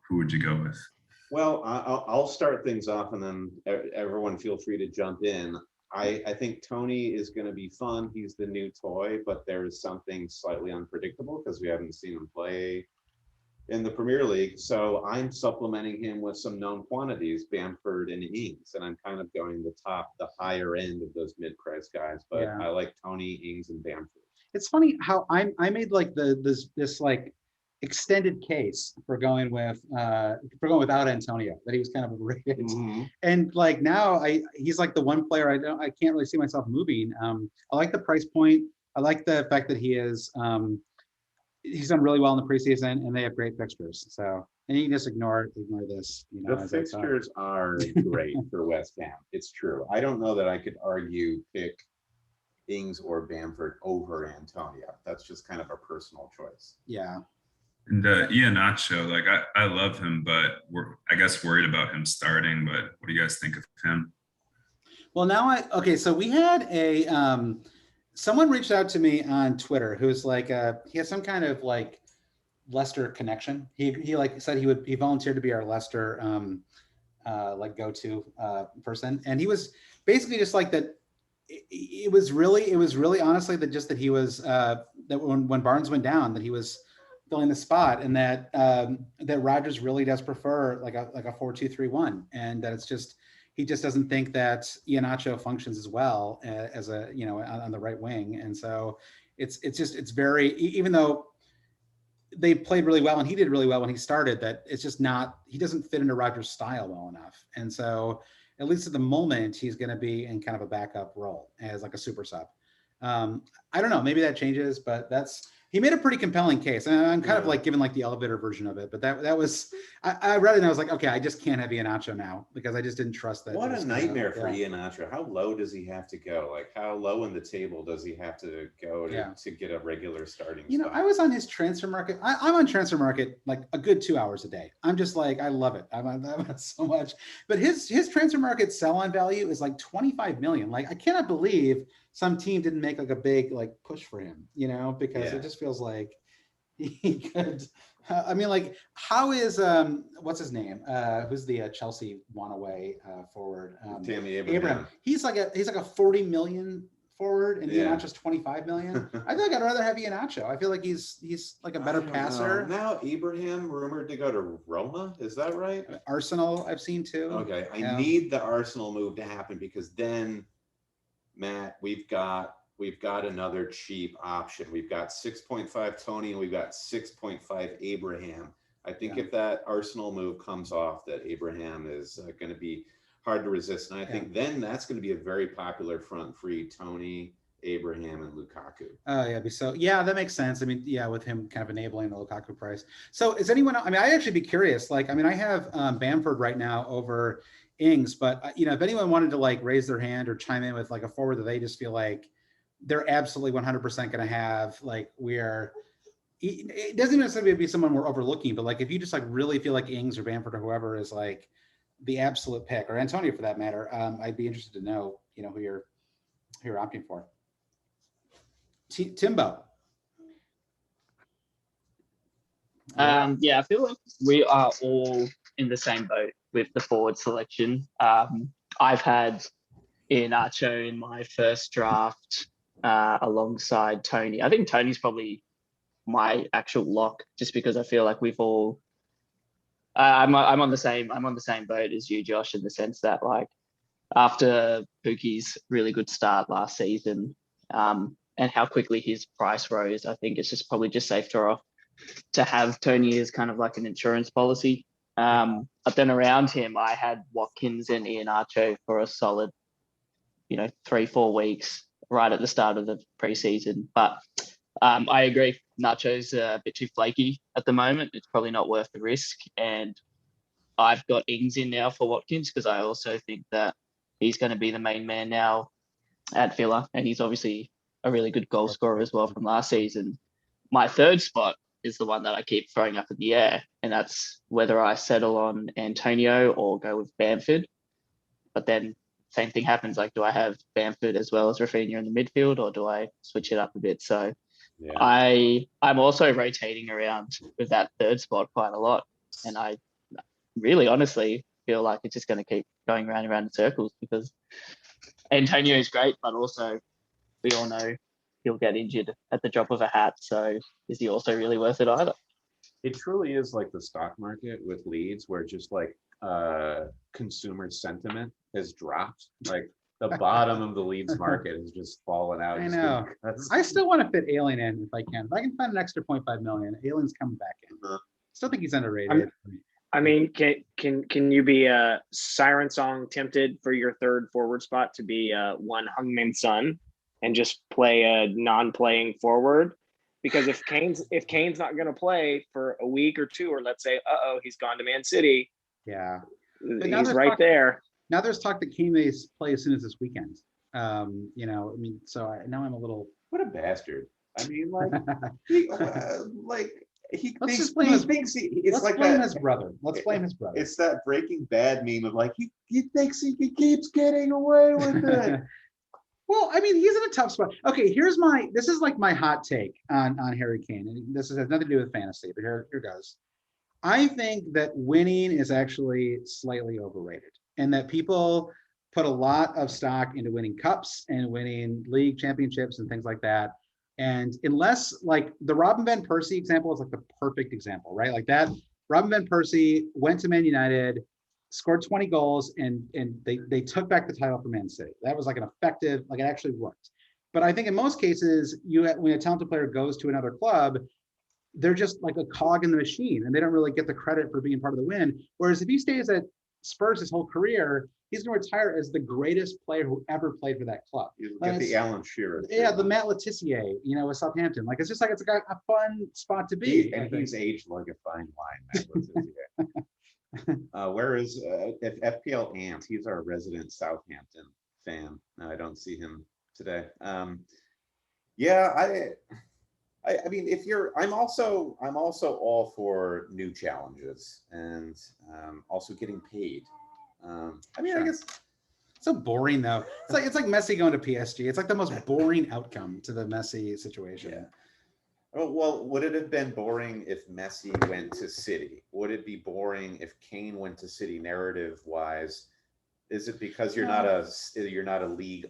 Speaker 14: who would you go with?
Speaker 1: Well, I'll start things off, and then everyone feel free to jump in. I think Tony is going to be fun. He's the new toy, but there is something slightly unpredictable because we haven't seen him play in the Premier League. So I'm supplementing him with some known quantities, Bamford and Ings, and I'm kind of going the higher end of those mid-price guys. But I like Tony, Ings, and Bamford.
Speaker 2: It's funny how I made like this like extended case for going without Antonio, that he was kind of overrated. And like now he's like the one player I can't really see myself moving. I like the price point. I like the fact that he's done really well in the preseason, and they have great fixtures. So, and you can just ignore this.
Speaker 1: The fixtures are great for West Ham. It's true. I don't know that I could argue pick Ings or Bamford over Antonio. That's just kind of a personal choice.
Speaker 2: Yeah.
Speaker 14: And Iheanacho, like I love him, but we're I guess worried about him starting. But what do you guys think of him?
Speaker 2: Well, now so we had a someone reached out to me on Twitter who's like he has some kind of like Leicester connection. He like said he volunteered to be our Leicester like go-to person, and he was basically just like that. It was really honestly that he was that when Barnes went down, that he was filling the spot, and that that Rodgers really does prefer like a 4-2-3-1, and that it's just he just doesn't think that Iheanacho functions as well as a on the right wing, and so it's very, even though they played really well and he did really well when he started, that it's just not, he doesn't fit into Rodgers' style well enough, and so at least at the moment he's going to be in kind of a backup role as like a super sub. I don't know, maybe that changes, but he made a pretty compelling case. And I'm kind of like giving like the elevator version of it, but that was, I read it and I was like, okay, I just can't have Iheanacho now because I just didn't trust that.
Speaker 1: What a nightmare for Iheanacho. How low does he have to go? Like how low in the table does he have to go to get a regular starting spot?
Speaker 2: I was on his transfer market. I'm on transfer market like a good 2 hours a day. I'm just like, I love it. I'm on so much, but his transfer market sell on value is like 25 million. Like I cannot believe some team didn't make like a big like push for him, because it just feels like he could. I mean, like, how is what's his name? Who's the Chelsea one-away forward?
Speaker 1: Tammy Abraham.
Speaker 2: He's like a 40 million forward, and Iheanacho's 25 million. I think I'd rather have Iheanacho. I feel like he's like a better passer.
Speaker 1: Now Abraham rumored to go to Roma. Is that right?
Speaker 2: Arsenal, I've seen too.
Speaker 1: Okay, I need the Arsenal move to happen because then, Matt, we've got another cheap option. We've got 6.5 Tony and we've got 6.5 Abraham. I think if that Arsenal move comes off, that Abraham is going to be hard to resist. And I think then that's going to be a very popular front three, Tony, Abraham, and Lukaku.
Speaker 2: That makes sense. I mean, with him kind of enabling the Lukaku price. So is anyone, I mean, I'd actually be curious. Like, I mean, I have Bamford right now over Ings, but if anyone wanted to like raise their hand or chime in with like a forward that they just feel like they're absolutely 100% going to have, like, it doesn't necessarily be someone we're overlooking, but like if you just like really feel like Ings or Bamford or whoever is like the absolute pick, or Antonio for that matter, I'd be interested to know who you're opting for. Timbo.
Speaker 8: I feel like we are all in the same boat with the forward selection. I've had Iheanacho in my first draft alongside Tony. I think Tony's probably my actual lock, just because I feel like we've all. I'm on the same boat as you, Josh, in the sense that like after Pookie's really good start last season, and how quickly his price rose, I think it's just probably just safer to have Tony as kind of like an insurance policy. But then around him, I had Watkins and Iheanacho for a solid, 3-4 weeks right at the start of the preseason. But I agree, Nacho's a bit too flaky at the moment. It's probably not worth the risk. And I've got Ings in now for Watkins because I also think that he's going to be the main man now at Villa. And he's obviously a really good goal scorer as well from last season. My third spot is the one that I keep throwing up in the air, and that's whether I settle on Antonio or go with Bamford. But then same thing happens, like do I have Bamford as well as Rafinha in the midfield, or do I switch it up a bit? So I'm also rotating around with that third spot quite a lot, and I really honestly feel like it's just going to keep going round and round in circles because Antonio is great, but also we all know he'll get injured at the drop of a hat. So is he also really worth it either?
Speaker 1: It truly is like the stock market with Leeds, where just like consumer sentiment has dropped. Like the bottom of the Leeds market has just fallen out.
Speaker 2: I know. I still want to fit Alien in if I can. If I can find an extra 0.5 million, Alien's coming back in. Still think he's underrated.
Speaker 11: I mean, can you be a siren song tempted for your third forward spot to be one Heung-min Son and just play a non-playing forward? Because if Kane's not going to play for a week or two, or let's say, he's gone to Man City.
Speaker 2: Yeah,
Speaker 11: he's right there.
Speaker 2: Now there's talk that Kane may play as soon as this weekend. You know, I mean, so now I'm a little.
Speaker 1: What a bastard! I mean, like,
Speaker 2: let's just blame his brother. Let's blame his brother.
Speaker 1: It's that Breaking Bad meme of like he thinks he keeps getting away with it.
Speaker 2: Well, I mean, he's in a tough spot. Okay, this is like my hot take on Harry Kane, and this has nothing to do with fantasy, but here goes. I think that winning is actually slightly overrated, and that people put a lot of stock into winning cups and winning league championships and things like that. And unless, like, the Robin van Persie example is like the perfect example, right? Like that Robin van Persie went to Man United, scored 20 goals, and they took back the title from Man City. That was like an effective, like it actually worked. But I think in most cases, when a talented player goes to another club, they're just like a cog in the machine, and they don't really get the credit for being part of the win. Whereas if he stays at Spurs his whole career, he's going to retire as the greatest player who ever played for that club.
Speaker 1: You get the Alan Shearer.
Speaker 2: Yeah, the Matt Letizia, you know, with Southampton. Like it's just like it's a fun spot to be.
Speaker 1: He's aged like a fine wine, Matt Letizia. Where is FPL Ant? He's our resident Southampton fan. I don't see him today. Yeah, I mean, I'm also all for new challenges and also getting paid. I mean, I guess
Speaker 2: so boring though. It's like Messi going to PSG. It's like the most boring outcome to the Messi situation.
Speaker 1: Yeah. Oh, well, would it have been boring if Messi went to City? Would it be boring if Kane went to City narrative wise? Is it because you're not a League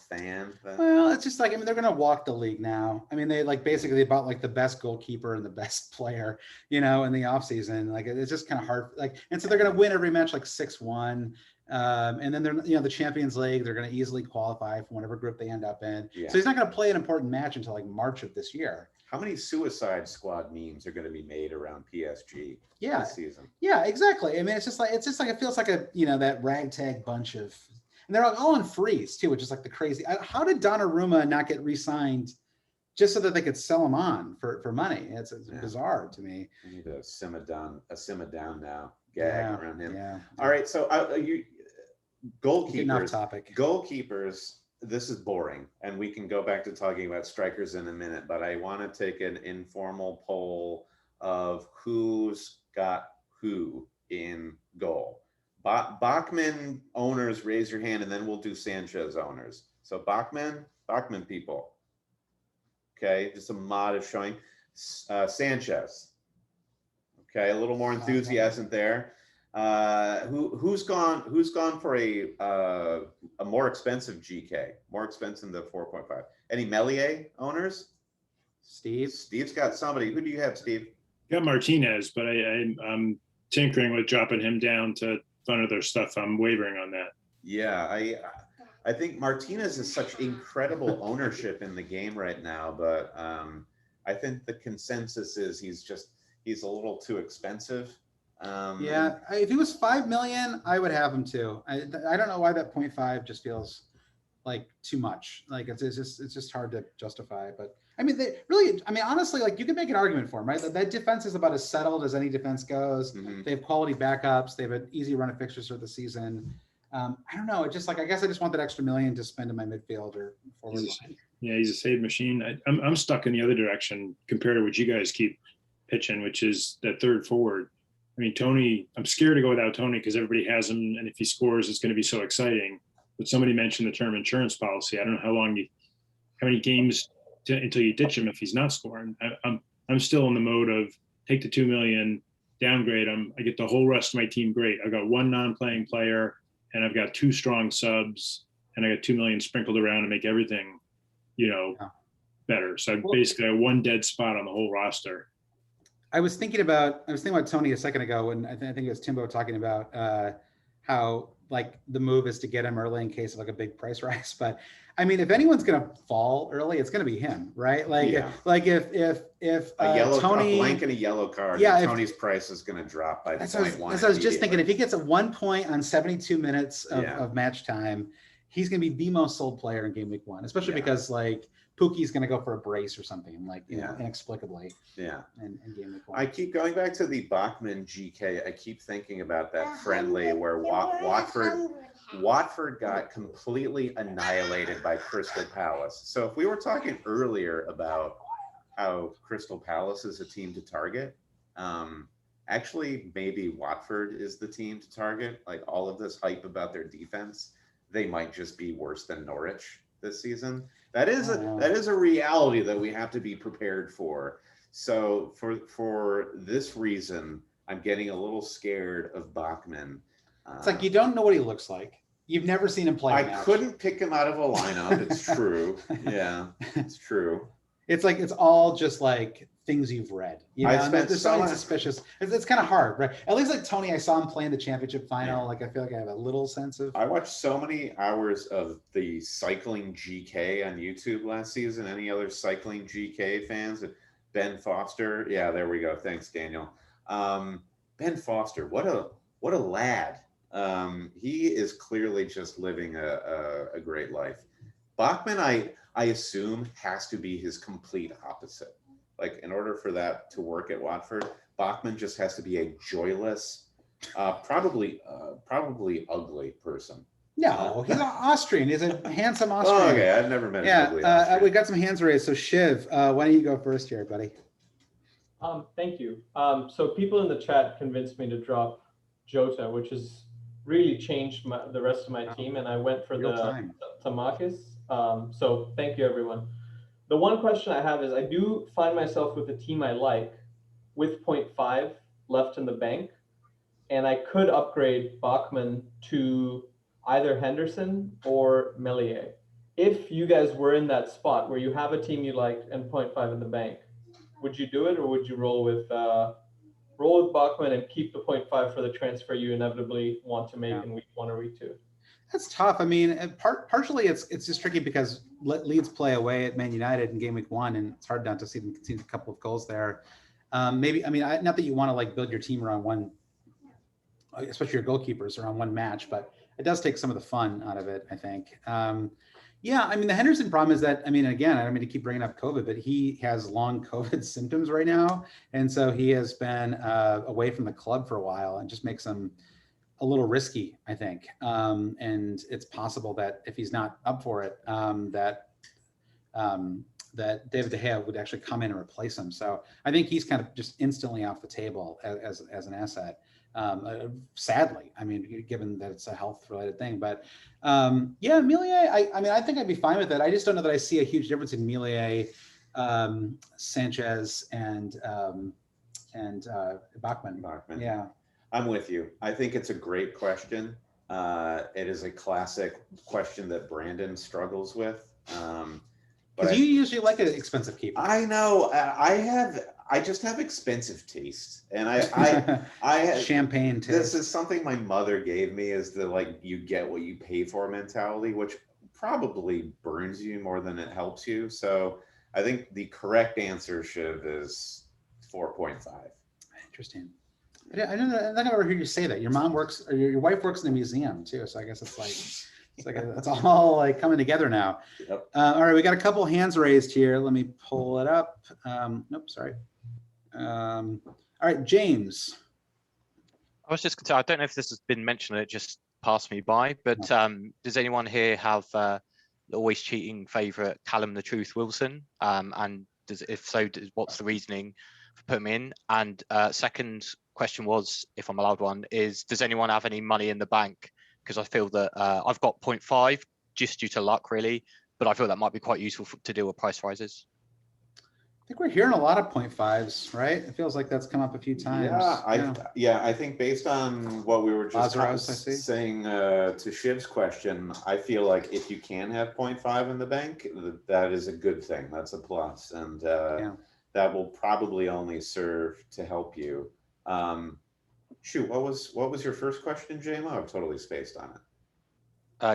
Speaker 1: fan?
Speaker 2: Well, it's just like, I mean, they're going to walk the league now. I mean, they basically bought like the best goalkeeper and the best player, you know, in the offseason. Like it's just kind of hard. Like, and so they're going to win every match like 6-1. And then they're, you know, the Champions League, they're going to easily qualify for whatever group they end up in. Yeah. So he's not going to play an important match until like March of this year.
Speaker 1: How many Suicide Squad memes are going to be made around PSG this season?
Speaker 2: Yeah, exactly. I mean, it's just like it feels like a, you know, that ragtag bunch of, and they're all in freeze too, which is like the crazy. How did Donnarumma not get re-signed just so that they could sell him on for money? It's bizarre to me.
Speaker 1: I need a simmer down now gag around him.
Speaker 2: Yeah.
Speaker 1: All right, so goalkeepers.
Speaker 2: Off topic.
Speaker 1: Goalkeepers. This is boring, and we can go back to talking about strikers in a minute, but I want to take an informal poll of who's got who in goal. Bachmann owners, raise your hand, and then we'll do Sanchez owners. So Bachmann people. Okay, just a mod of showing. Sanchez. Okay, a little more enthusiasm there. Who's gone for a more expensive GK, more expensive than 4.5? Any Melier owners? Steve's got somebody. Who do you have, Steve?
Speaker 13: Got Martinez, but I'm tinkering with dropping him down to fund other stuff. I'm wavering on that.
Speaker 1: Yeah, I think Martinez is such incredible ownership in the game right now, but I think the consensus is he's a little too expensive.
Speaker 2: If he was 5 million, I would have him too. I don't know why that 0.5 just feels like too much. Like it's just hard to justify. But I mean, honestly, like you can make an argument for him, right? That defense is about as settled as any defense goes. Mm-hmm. They have quality backups. They have an easy run of fixtures for the season. I don't know. It's just like, I guess I just want that extra million to spend in my midfield or forward line.
Speaker 13: Yeah, he's a save machine. I'm stuck in the other direction compared to what you guys keep pitching, which is that third forward. I mean, Tony, I'm scared to go without Tony because everybody has him, and if he scores, it's going to be so exciting. But somebody mentioned the term insurance policy. I don't know how many games until you ditch him if he's not scoring. I'm still in the mode of take the 2 million, downgrade him. I get the whole rest of my team great. I've got one non-playing player, and I've got 2 strong subs, and I got 2 million sprinkled around to make everything, better. So I basically have one dead spot on the whole roster.
Speaker 2: I was thinking about Tony a second ago when I think it was Timbo talking about how like the move is to get him early in case of like a big price rise. But I mean, if anyone's going to fall early, it's going to be him, right? Like, if
Speaker 1: Tony, a blank and a yellow card, Tony's price is going to drop by 0.1.
Speaker 2: So I was just thinking, if he gets a 1 point on 72 minutes of match time, he's going to be the most sold player in game week 1, especially because like Pookie's going to go for a brace or something, like you know, inexplicably.
Speaker 1: Yeah.
Speaker 2: In game week 1.
Speaker 1: I keep going back to the Bachmann GK. I keep thinking about that friendly where Watford got completely annihilated by Crystal Palace. So if we were talking earlier about how Crystal Palace is a team to target, actually maybe Watford is the team to target. Like all of this hype about their defense, they might just be worse than Norwich this season. That is a reality that we have to be prepared for. So for this reason, I'm getting a little scared of Bachmann.
Speaker 2: It's like you don't know what he looks like. You've never seen him play.
Speaker 1: I couldn't pick him out of a lineup. It's true. Yeah, it's true.
Speaker 2: It's like it's all just like things you've read. You know, there's
Speaker 1: so
Speaker 2: something suspicious. It's kind of hard, right? At least like Tony, I saw him play in the championship final. Like I feel like I have a little sense of.
Speaker 1: I watched so many hours of the cycling GK on YouTube last season. Any other cycling GK fans? Ben Foster. Yeah, there we go. Thanks, Daniel. Ben Foster. What a lad. He is clearly just living a great life. Bachmann, I assume, has to be his complete opposite. Like in order for that to work at Watford, Bachmann just has to be a joyless, probably ugly person.
Speaker 2: No, he's an Austrian. He's a handsome Austrian.
Speaker 1: Oh, okay, I've never met an ugly Austrian.
Speaker 2: We got some hands raised. So Shiv, why don't you go first here, buddy?
Speaker 5: Thank you. So people in the chat convinced me to drop Jota, which has really changed the rest of my team, and I went for the Tamakis. So thank you, everyone. The one question I have is I do find myself with a team I like with 0.5 left in the bank, and I could upgrade Bachmann to either Henderson or Meslier. If you guys were in that spot where you have a team you like and 0.5 in the bank, would you do it, or would you roll with Bachmann and keep the 0.5 for the transfer you inevitably want to make in week 1 or week 2?
Speaker 2: That's tough. I mean, partially it's just tricky because Leeds play away at Man United in game week 1, and it's hard not to see them concede a couple of goals there. Maybe, I mean, not that you want to like build your team around one, especially your goalkeepers around one match, but it does take some of the fun out of it, I think. Yeah, I mean, the Henderson problem is that, I mean, again, I don't mean to keep bringing up COVID, but he has long COVID symptoms right now. And so he has been away from the club for a while, and just makes him a little risky, I think. And it's possible that if he's not up for it, that David De Gea would actually come in and replace him. So I think he's kind of just instantly off the table as an asset. Sadly, I mean, given that it's a health-related thing, but yeah, Meslier, I mean, I think I'd be fine with it. I just don't know that I see a huge difference in Meslier, Sanchez, and Bachmann. Yeah.
Speaker 1: I'm with you. I think it's a great question. It is a classic question that Brandon struggles with.
Speaker 2: Because you usually like an expensive keeper.
Speaker 1: I know. I just have expensive taste, and I
Speaker 2: champagne taste.
Speaker 1: This is something my mother gave me, is the like you get what you pay for mentality, which probably burns you more than it helps you. So I think the correct answer, Shiv, is 4.5.
Speaker 2: Interesting. I think I've ever heard you say that. Your mom works, or your wife works in a museum too. So I guess it's like it's all like coming together now.
Speaker 1: Yep.
Speaker 2: All right, we got a couple hands raised here. Let me pull it up. Nope, sorry. All right, James.
Speaker 3: I was just going to say, I don't know if this has been mentioned, it just passed me by, but does anyone here have the always cheating favourite Callum the Truth Wilson? And if so, what's the reasoning for putting him in? And second question was, if I'm allowed one, is does anyone have any money in the bank? Because I feel that I've got 0.5 just due to luck, really, but I feel that might be quite useful to deal with price rises.
Speaker 2: I think we're hearing a lot of 0.5s, right? It feels like that's come up a few times.
Speaker 1: Yeah, I think based on what we were just saying to Shiv's question, I feel like if you can have 0.5 in the bank, that is a good thing. That's a plus, and that will probably only serve to help you. Shoot, what was your first question, JMO? I've totally spaced on it.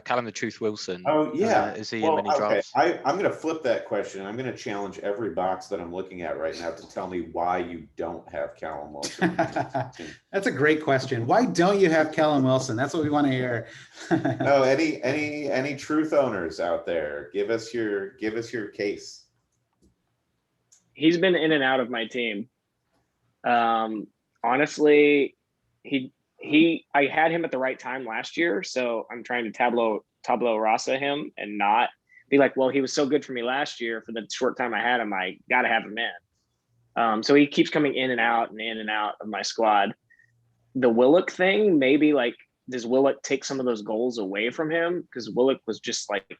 Speaker 3: Callum the Truth Wilson.
Speaker 1: Oh yeah,
Speaker 3: is he in many drafts?
Speaker 1: I'm going to flip that question. I'm going to challenge every box that I'm looking at right now to tell me why you don't have Callum Wilson.
Speaker 2: That's a great question. Why don't you have Callum Wilson? That's what we want to hear.
Speaker 1: No, any truth owners out there, give us your case.
Speaker 11: He's been in and out of my team. Honestly, I had him at the right time last year, so I'm trying to tableau rasa him and not be like, well, he was so good for me last year. For the short time I had him, I got to have him in. So he keeps coming in and out of my squad. The Willock thing, maybe like, does Willock take some of those goals away from him? Because Willock was just like,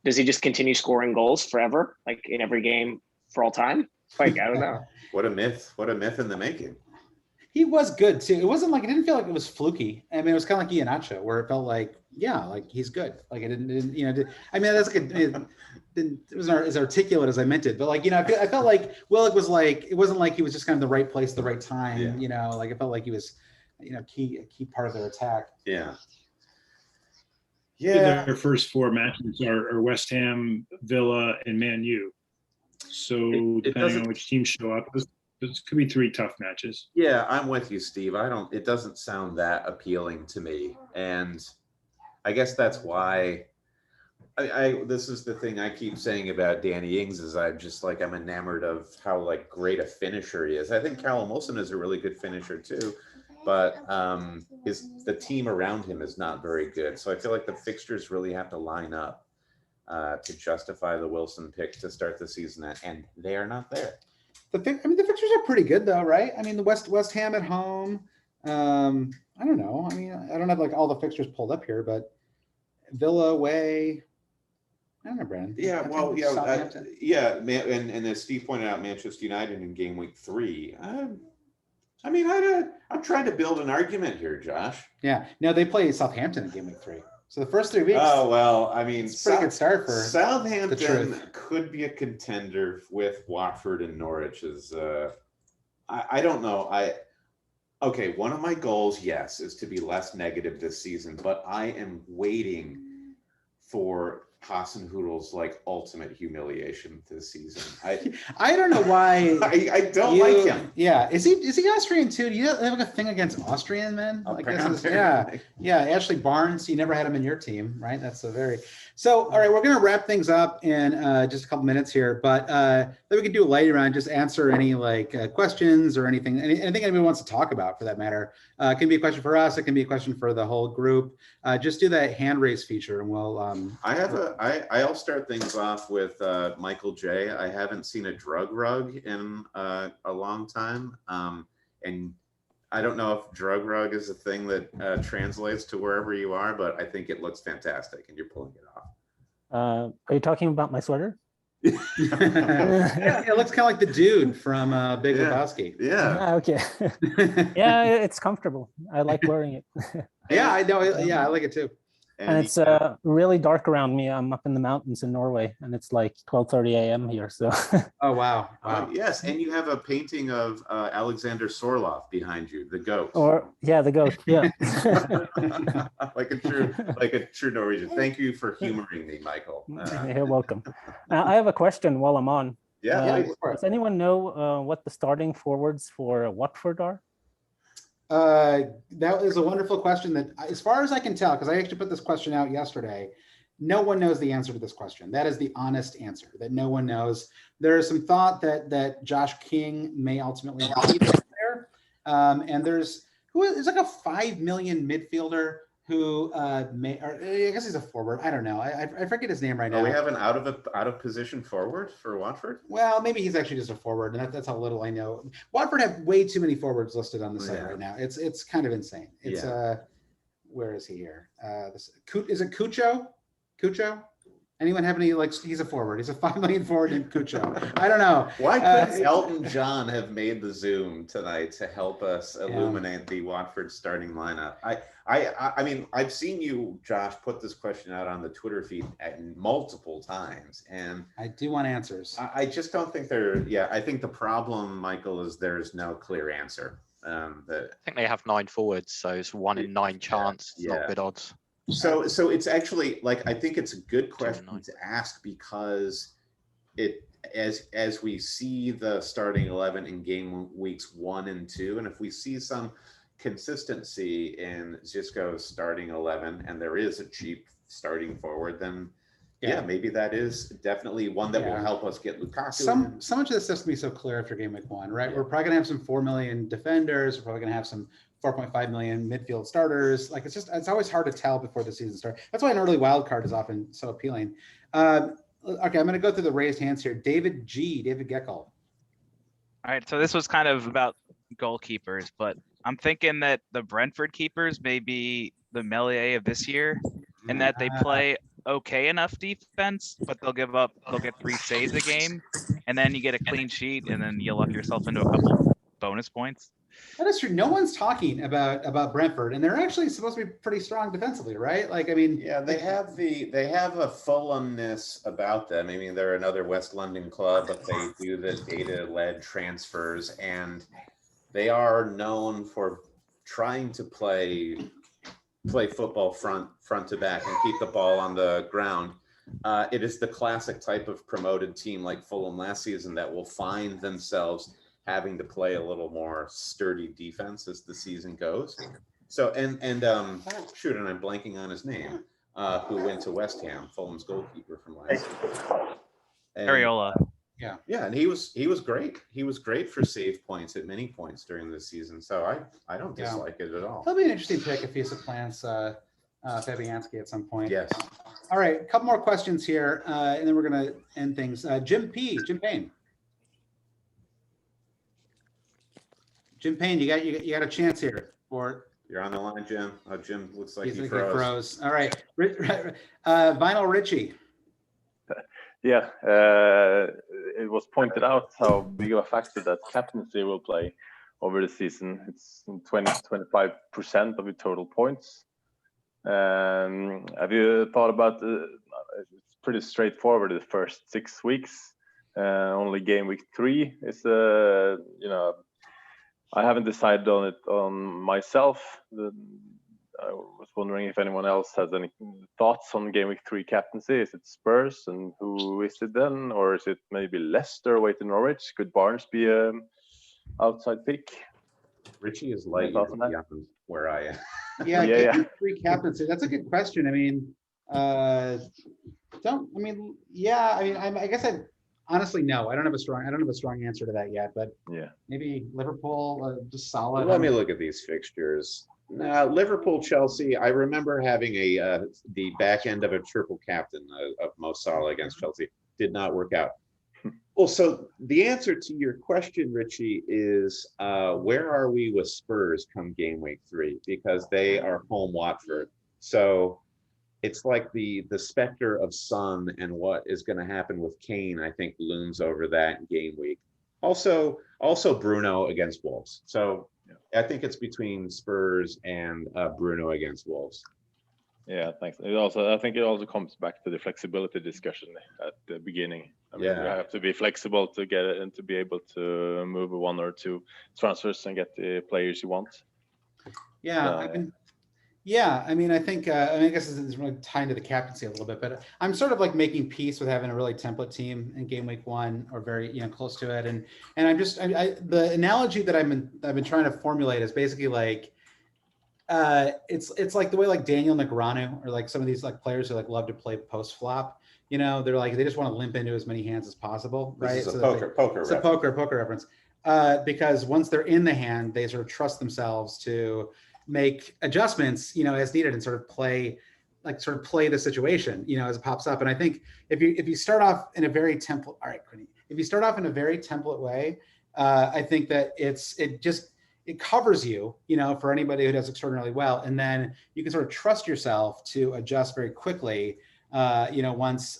Speaker 11: does he just continue scoring goals forever, like in every game for all time? Like, I don't know.
Speaker 1: What a myth in the making.
Speaker 2: He was good too. It wasn't like, it didn't feel like it was fluky. I mean, it was kind of like Iheanacho, where it felt like, yeah, like he's good. Like it didn't you know, I mean, that's like, it wasn't as articulate as I meant it, but like, you know, I felt like Willock was like, it wasn't like he was just kind of the right place, at the right time,
Speaker 1: Yeah.
Speaker 2: You know, like it felt like he was, you know, a key part of their attack.
Speaker 1: Yeah.
Speaker 13: Yeah. Their first 4 matches are West Ham, Villa, and Man U. So depending on which teams show up, this could be 3 tough matches.
Speaker 1: Yeah, I'm with you, Steve. It doesn't sound that appealing to me. And I guess that's why this is the thing I keep saying about Danny Ings is I'm enamored of how like great a finisher he is. I think Callum Wilson is a really good finisher too, but the team around him is not very good. So I feel like the fixtures really have to line up to justify the Wilson pick to start the season, and they are not there.
Speaker 2: The fixtures are pretty good though, right? I mean, the West Ham at home. I don't know. I mean, I don't have like all the fixtures pulled up here, but Villa away. I don't know, Brandon.
Speaker 1: Yeah, well, yeah, and as Steve pointed out, Manchester United in game week 3. I mean, I'm trying to build an argument here, Josh.
Speaker 2: Yeah. No, they play Southampton in game week 3. So the first 3 weeks.
Speaker 1: Oh, well, I mean,
Speaker 2: it's a pretty good start for
Speaker 1: Southampton could be a contender with Watford and Norwich. I don't know. Okay, one of my goals, yes, is to be less negative this season, but I am waiting for Hasenhutl's like ultimate humiliation this season.
Speaker 2: I don't know why.
Speaker 1: I don't like him.
Speaker 2: Yeah, is he Austrian too? Do you have a thing against Austrian men? I guess yeah. Ashley Barnes, you never had him in your team, right? That's so. All right, we're gonna wrap things up in just a couple minutes here, but then we can do a lightning round. Just answer any like questions or anything anybody wants to talk about for that matter. It can be a question for us. It can be a question for the whole group. Just do that hand raise feature, and we'll.
Speaker 1: I'll start things off with Michael J. I haven't seen a drug rug in a long time, and I don't know if drug rug is a thing that translates to wherever you are, but I think it looks fantastic, and you're pulling it off.
Speaker 15: Are you talking about my sweater?
Speaker 2: Yeah, it looks kind of like the dude from Big Lebowski.
Speaker 1: Yeah.
Speaker 15: Okay. Yeah, it's comfortable. I like wearing it.
Speaker 2: Yeah, I know. Yeah, I like it too.
Speaker 15: And it's really dark around me. I'm up in the mountains in Norway, and it's like 12:30 a.m. here. So.
Speaker 2: Oh wow!
Speaker 1: Yes, and you have a painting of Alexander Sorloth behind you, the goat.
Speaker 15: The goat. Yeah.
Speaker 1: like a true Norwegian. Thank you for humoring me, Michael.
Speaker 15: You're welcome. I have a question while I'm on.
Speaker 1: Yeah.
Speaker 15: Does anyone know what the starting forwards for Watford are?
Speaker 2: That is a wonderful question that, as far as I can tell, because I actually put this question out yesterday, no one knows the answer to this question. That is the honest answer, that no one knows. There is some thought that Josh King may ultimately be there. And there's like a 5 million midfielder who I guess he's a forward. I don't know. I forget his name right now.
Speaker 1: We have an out of position forward for Watford?
Speaker 2: Well, maybe he's actually just a forward, and that's how little I know. Watford have way too many forwards listed on the site right now. It's kind of insane. It's where is he here? Is it Cucho? Anyone have any, like, he's a forward. He's a 5 million forward named Cucho. I don't know.
Speaker 1: Why couldn't Elton John have made the Zoom tonight to help us illuminate the Watford starting lineup? I mean, I've seen you, Josh, put this question out on the Twitter feed multiple times, and
Speaker 2: I do want answers.
Speaker 1: I just don't think I think the problem, Michael, is there's no clear answer.
Speaker 3: I think they have 9 forwards, so it's 1 in 9 chance. It's not good odds.
Speaker 1: So it's actually like, I think it's a good question to ask, because as we see the starting 11 in game weeks 1 and 2, and if we see some consistency in Zisco's starting 11, and there is a cheap starting forward, then yeah, maybe that is definitely one that will help us get Lukaku.
Speaker 2: So much of this has to be so clear after game week 1, right? We're probably gonna have some 4 million defenders. We're probably gonna have some 4.5 million midfield starters. Like, it's always hard to tell before the season starts. That's why an early wild card is often so appealing. Okay, I'm going to go through the raised hands here. David Geckel.
Speaker 9: All right, so this was kind of about goalkeepers, but I'm thinking that the Brentford keepers may be the Melier of this year, and that they play okay enough defense, but they'll get 3 saves a game, and then you get a clean sheet, and then you luck yourself into a couple bonus points.
Speaker 2: That is true. No one's talking about Brentford, and they're actually supposed to be pretty strong defensively, right? Like, I mean,
Speaker 1: yeah, they have a Fulhamness about them. I mean, they're another West London club, but they do the data-led transfers, and they are known for trying to play football front to back and keep the ball on the ground. It is the classic type of promoted team like Fulham last season that will find themselves having to play a little more sturdy defense as the season goes. So and shoot, and I'm blanking on his name, who went to West Ham, Fulham's goalkeeper from last year.
Speaker 9: Areola.
Speaker 1: Yeah, and he was great. He was great for save points at many points during the season. So I don't dislike it at all.
Speaker 2: That'll be an interesting pick if he supplants Fabianski at some point.
Speaker 1: Yes.
Speaker 2: All right, a couple more questions here, and then we're gonna end things. Jim Payne. Jim Payne, you got a chance here.
Speaker 1: You're on the line, Jim. Jim looks like he
Speaker 2: froze. All right, Vinyl Richie.
Speaker 4: Yeah, it was pointed out how big of a factor that captaincy will play over the season. It's 20-25% of your total points. Have you thought about it's pretty straightforward the first 6 weeks. Only game week 3 is I haven't decided on it on myself. I was wondering if anyone else has any thoughts on game week 3 captaincy. Is it Spurs, and who is it then? Or is it maybe Leicester away to Norwich? Could Barnes be an outside pick?
Speaker 1: Richie is light where I am.
Speaker 2: Yeah, game week 3 captaincy. That's a good question. I mean, I guess honestly, no. I don't have a strong answer to that yet. But
Speaker 4: yeah,
Speaker 2: maybe Liverpool, just solid.
Speaker 1: Let me look at these fixtures. Liverpool, Chelsea. I remember having the back end of a triple captain of Mo Salah against Chelsea. Did not work out. Well, so the answer to your question, Richie, is where are we with Spurs come game week 3? Because they are home Watford. So it's like the specter of Son and what is going to happen with Kane, I think, looms over that game week. Also Bruno against Wolves. So I think it's between Spurs and Bruno against Wolves.
Speaker 4: Yeah, thanks. I think it also comes back to the flexibility discussion at the beginning. I mean, you have to be flexible to get it and to be able to move 1 or 2 transfers and get the players you want.
Speaker 2: I think I guess it's really tied to the captaincy a little bit, but I'm sort of like making peace with having a really template team in game week 1 or very close to it, and I'm just the analogy that I've been trying to formulate is basically like it's like the way like Daniel Negreanu or like some of these like players who like love to play post flop. They're like they just want to limp into as many hands as possible, right?
Speaker 1: This is a
Speaker 2: poker reference. Because once they're in the hand, they sort of trust themselves to make adjustments, as needed, and sort of play the situation, as it pops up. And I think if you start off in a very template, all right, if you start off in a very template way, I think that it covers you, for anybody who does extraordinarily well, and then you can sort of trust yourself to adjust very quickly. Once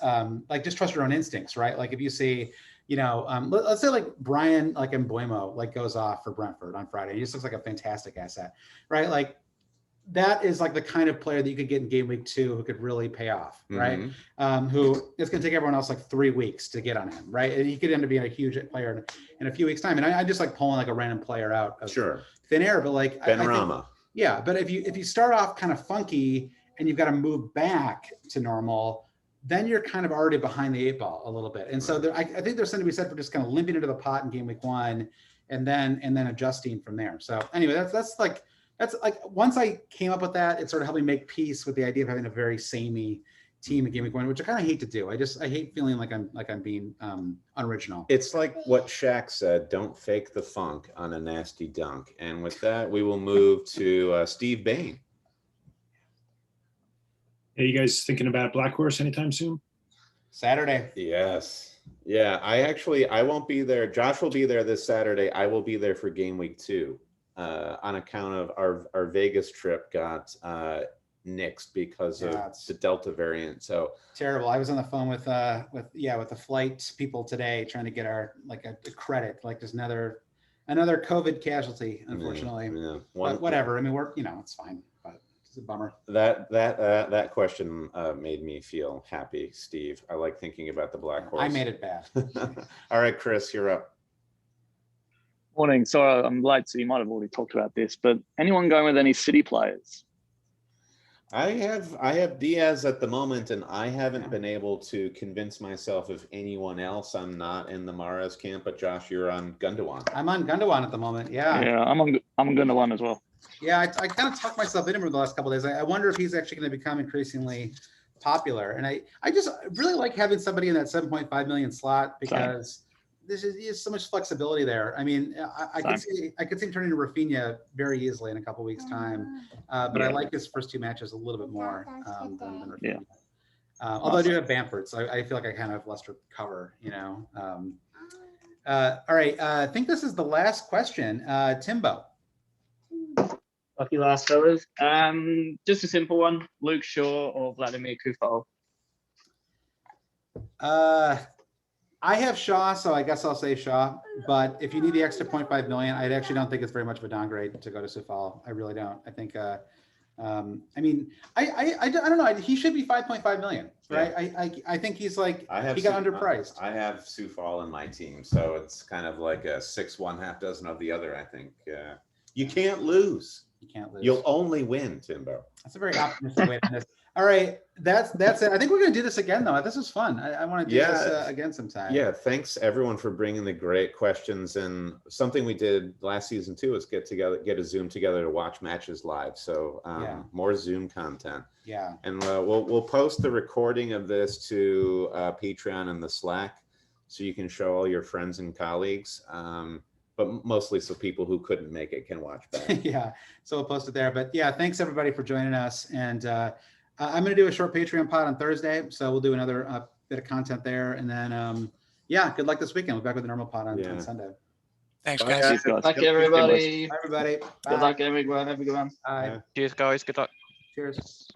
Speaker 2: just trust your own instincts, right? Like if you see, let's say like Brian Mbeumo goes off for Brentford on Friday. He just looks like a fantastic asset, right? Like that is like the kind of player that you could get in game week 2 who could really pay off, right? Who it's going to take everyone else like 3 weeks to get on him, right? And he could end up being a huge player in a few weeks' time. And I just like pulling like a random player out of thin air, but like
Speaker 1: Ben Rama.
Speaker 2: But if you start off kind of funky and you've got to move back to normal, then you're kind of already behind the 8 ball a little bit. And so I think there's something to be said for just kind of limping into the pot in game week 1 and then adjusting from there. So anyway, that's like once I came up with that, it sort of helped me make peace with the idea of having a very samey team in game week 1, which I kind of hate to do. I hate feeling like I'm being unoriginal.
Speaker 1: It's like what Shaq said, don't fake the funk on a nasty dunk. And with that, we will move to Steve Bain.
Speaker 13: Are you guys thinking about Black Horse anytime soon?
Speaker 2: Saturday.
Speaker 1: Yes. Yeah, I won't be there. Josh will be there this Saturday. I will be there for game week 2 on account of our Vegas trip got nixed because of the Delta variant. So
Speaker 2: terrible. I was on the phone with the flight people today trying to get our a credit, like just another COVID casualty, unfortunately.
Speaker 1: Yeah.
Speaker 2: But whatever. I mean, we're it's fine, but it's a bummer.
Speaker 1: That question made me feel happy, Steve. I like thinking about the Black Horse.
Speaker 2: I made it bad.
Speaker 1: All right, Chris, you're up.
Speaker 16: Morning. Sorry, I'm late, so you might have already talked about this, but anyone going with any City players?
Speaker 1: I have Diaz at the moment, and I haven't been able to convince myself of anyone else. I'm not in the Mahrez camp, but Josh, you're on Gundogan.
Speaker 2: I'm on Gundogan at the moment. Yeah.
Speaker 16: Yeah, I'm on Gundogan as well.
Speaker 2: Yeah, I kind of talked myself into him the last couple of days. I wonder if he's actually going to become increasingly popular, and I just really like having somebody in that 7.5 million slot because there's so much flexibility there. I mean, I could see him turning to Rafinha very easily in a couple weeks' time, but I like his first 2 matches a little bit more than Rafinha.
Speaker 16: Yeah.
Speaker 2: Although I do have Bamford, so I feel like I kind of have less to cover. All right, I think this is the last question. Timbo.
Speaker 8: Lucky last fellas. Just a simple one: Luke Shaw or Vladimir Kufal?
Speaker 2: I have Shaw, so I guess I'll say Shaw. But if you need the extra 0.5 million, I actually don't think it's very much of a downgrade to go to Sufal. I really don't. I think. I mean, I don't know. He should be 5.5 million, right? Yeah. I think he's like he got underpriced.
Speaker 1: I have Sufal in my team, so it's kind of like a 6-1 half dozen of the other. I think you can't lose.
Speaker 2: You can't lose.
Speaker 1: You'll only win, Timbo.
Speaker 2: That's a very optimistic way to end this. All right, that's it. I think we're going to do this again, though. This was fun. I want to do this again sometime.
Speaker 1: Yeah, thanks everyone for bringing the great questions. And something we did last season too is get a Zoom together to watch matches live. So more Zoom content.
Speaker 2: Yeah.
Speaker 1: And we'll post the recording of this to Patreon and the Slack, so you can show all your friends and colleagues. But mostly so people who couldn't make it can watch back.
Speaker 2: Yeah, so we'll post it there. But yeah, thanks everybody for joining us. And I'm going to do a short Patreon pod on Thursday, so we'll do another bit of content there. And then, good luck this weekend. We'll be back with the normal pod on Sunday.
Speaker 10: Thanks, guys.
Speaker 8: Good luck, everybody.
Speaker 2: Bye, everybody. Bye.
Speaker 8: Good luck, everyone. Have a good one.
Speaker 2: Bye.
Speaker 3: Cheers, guys. Good luck.
Speaker 2: Cheers.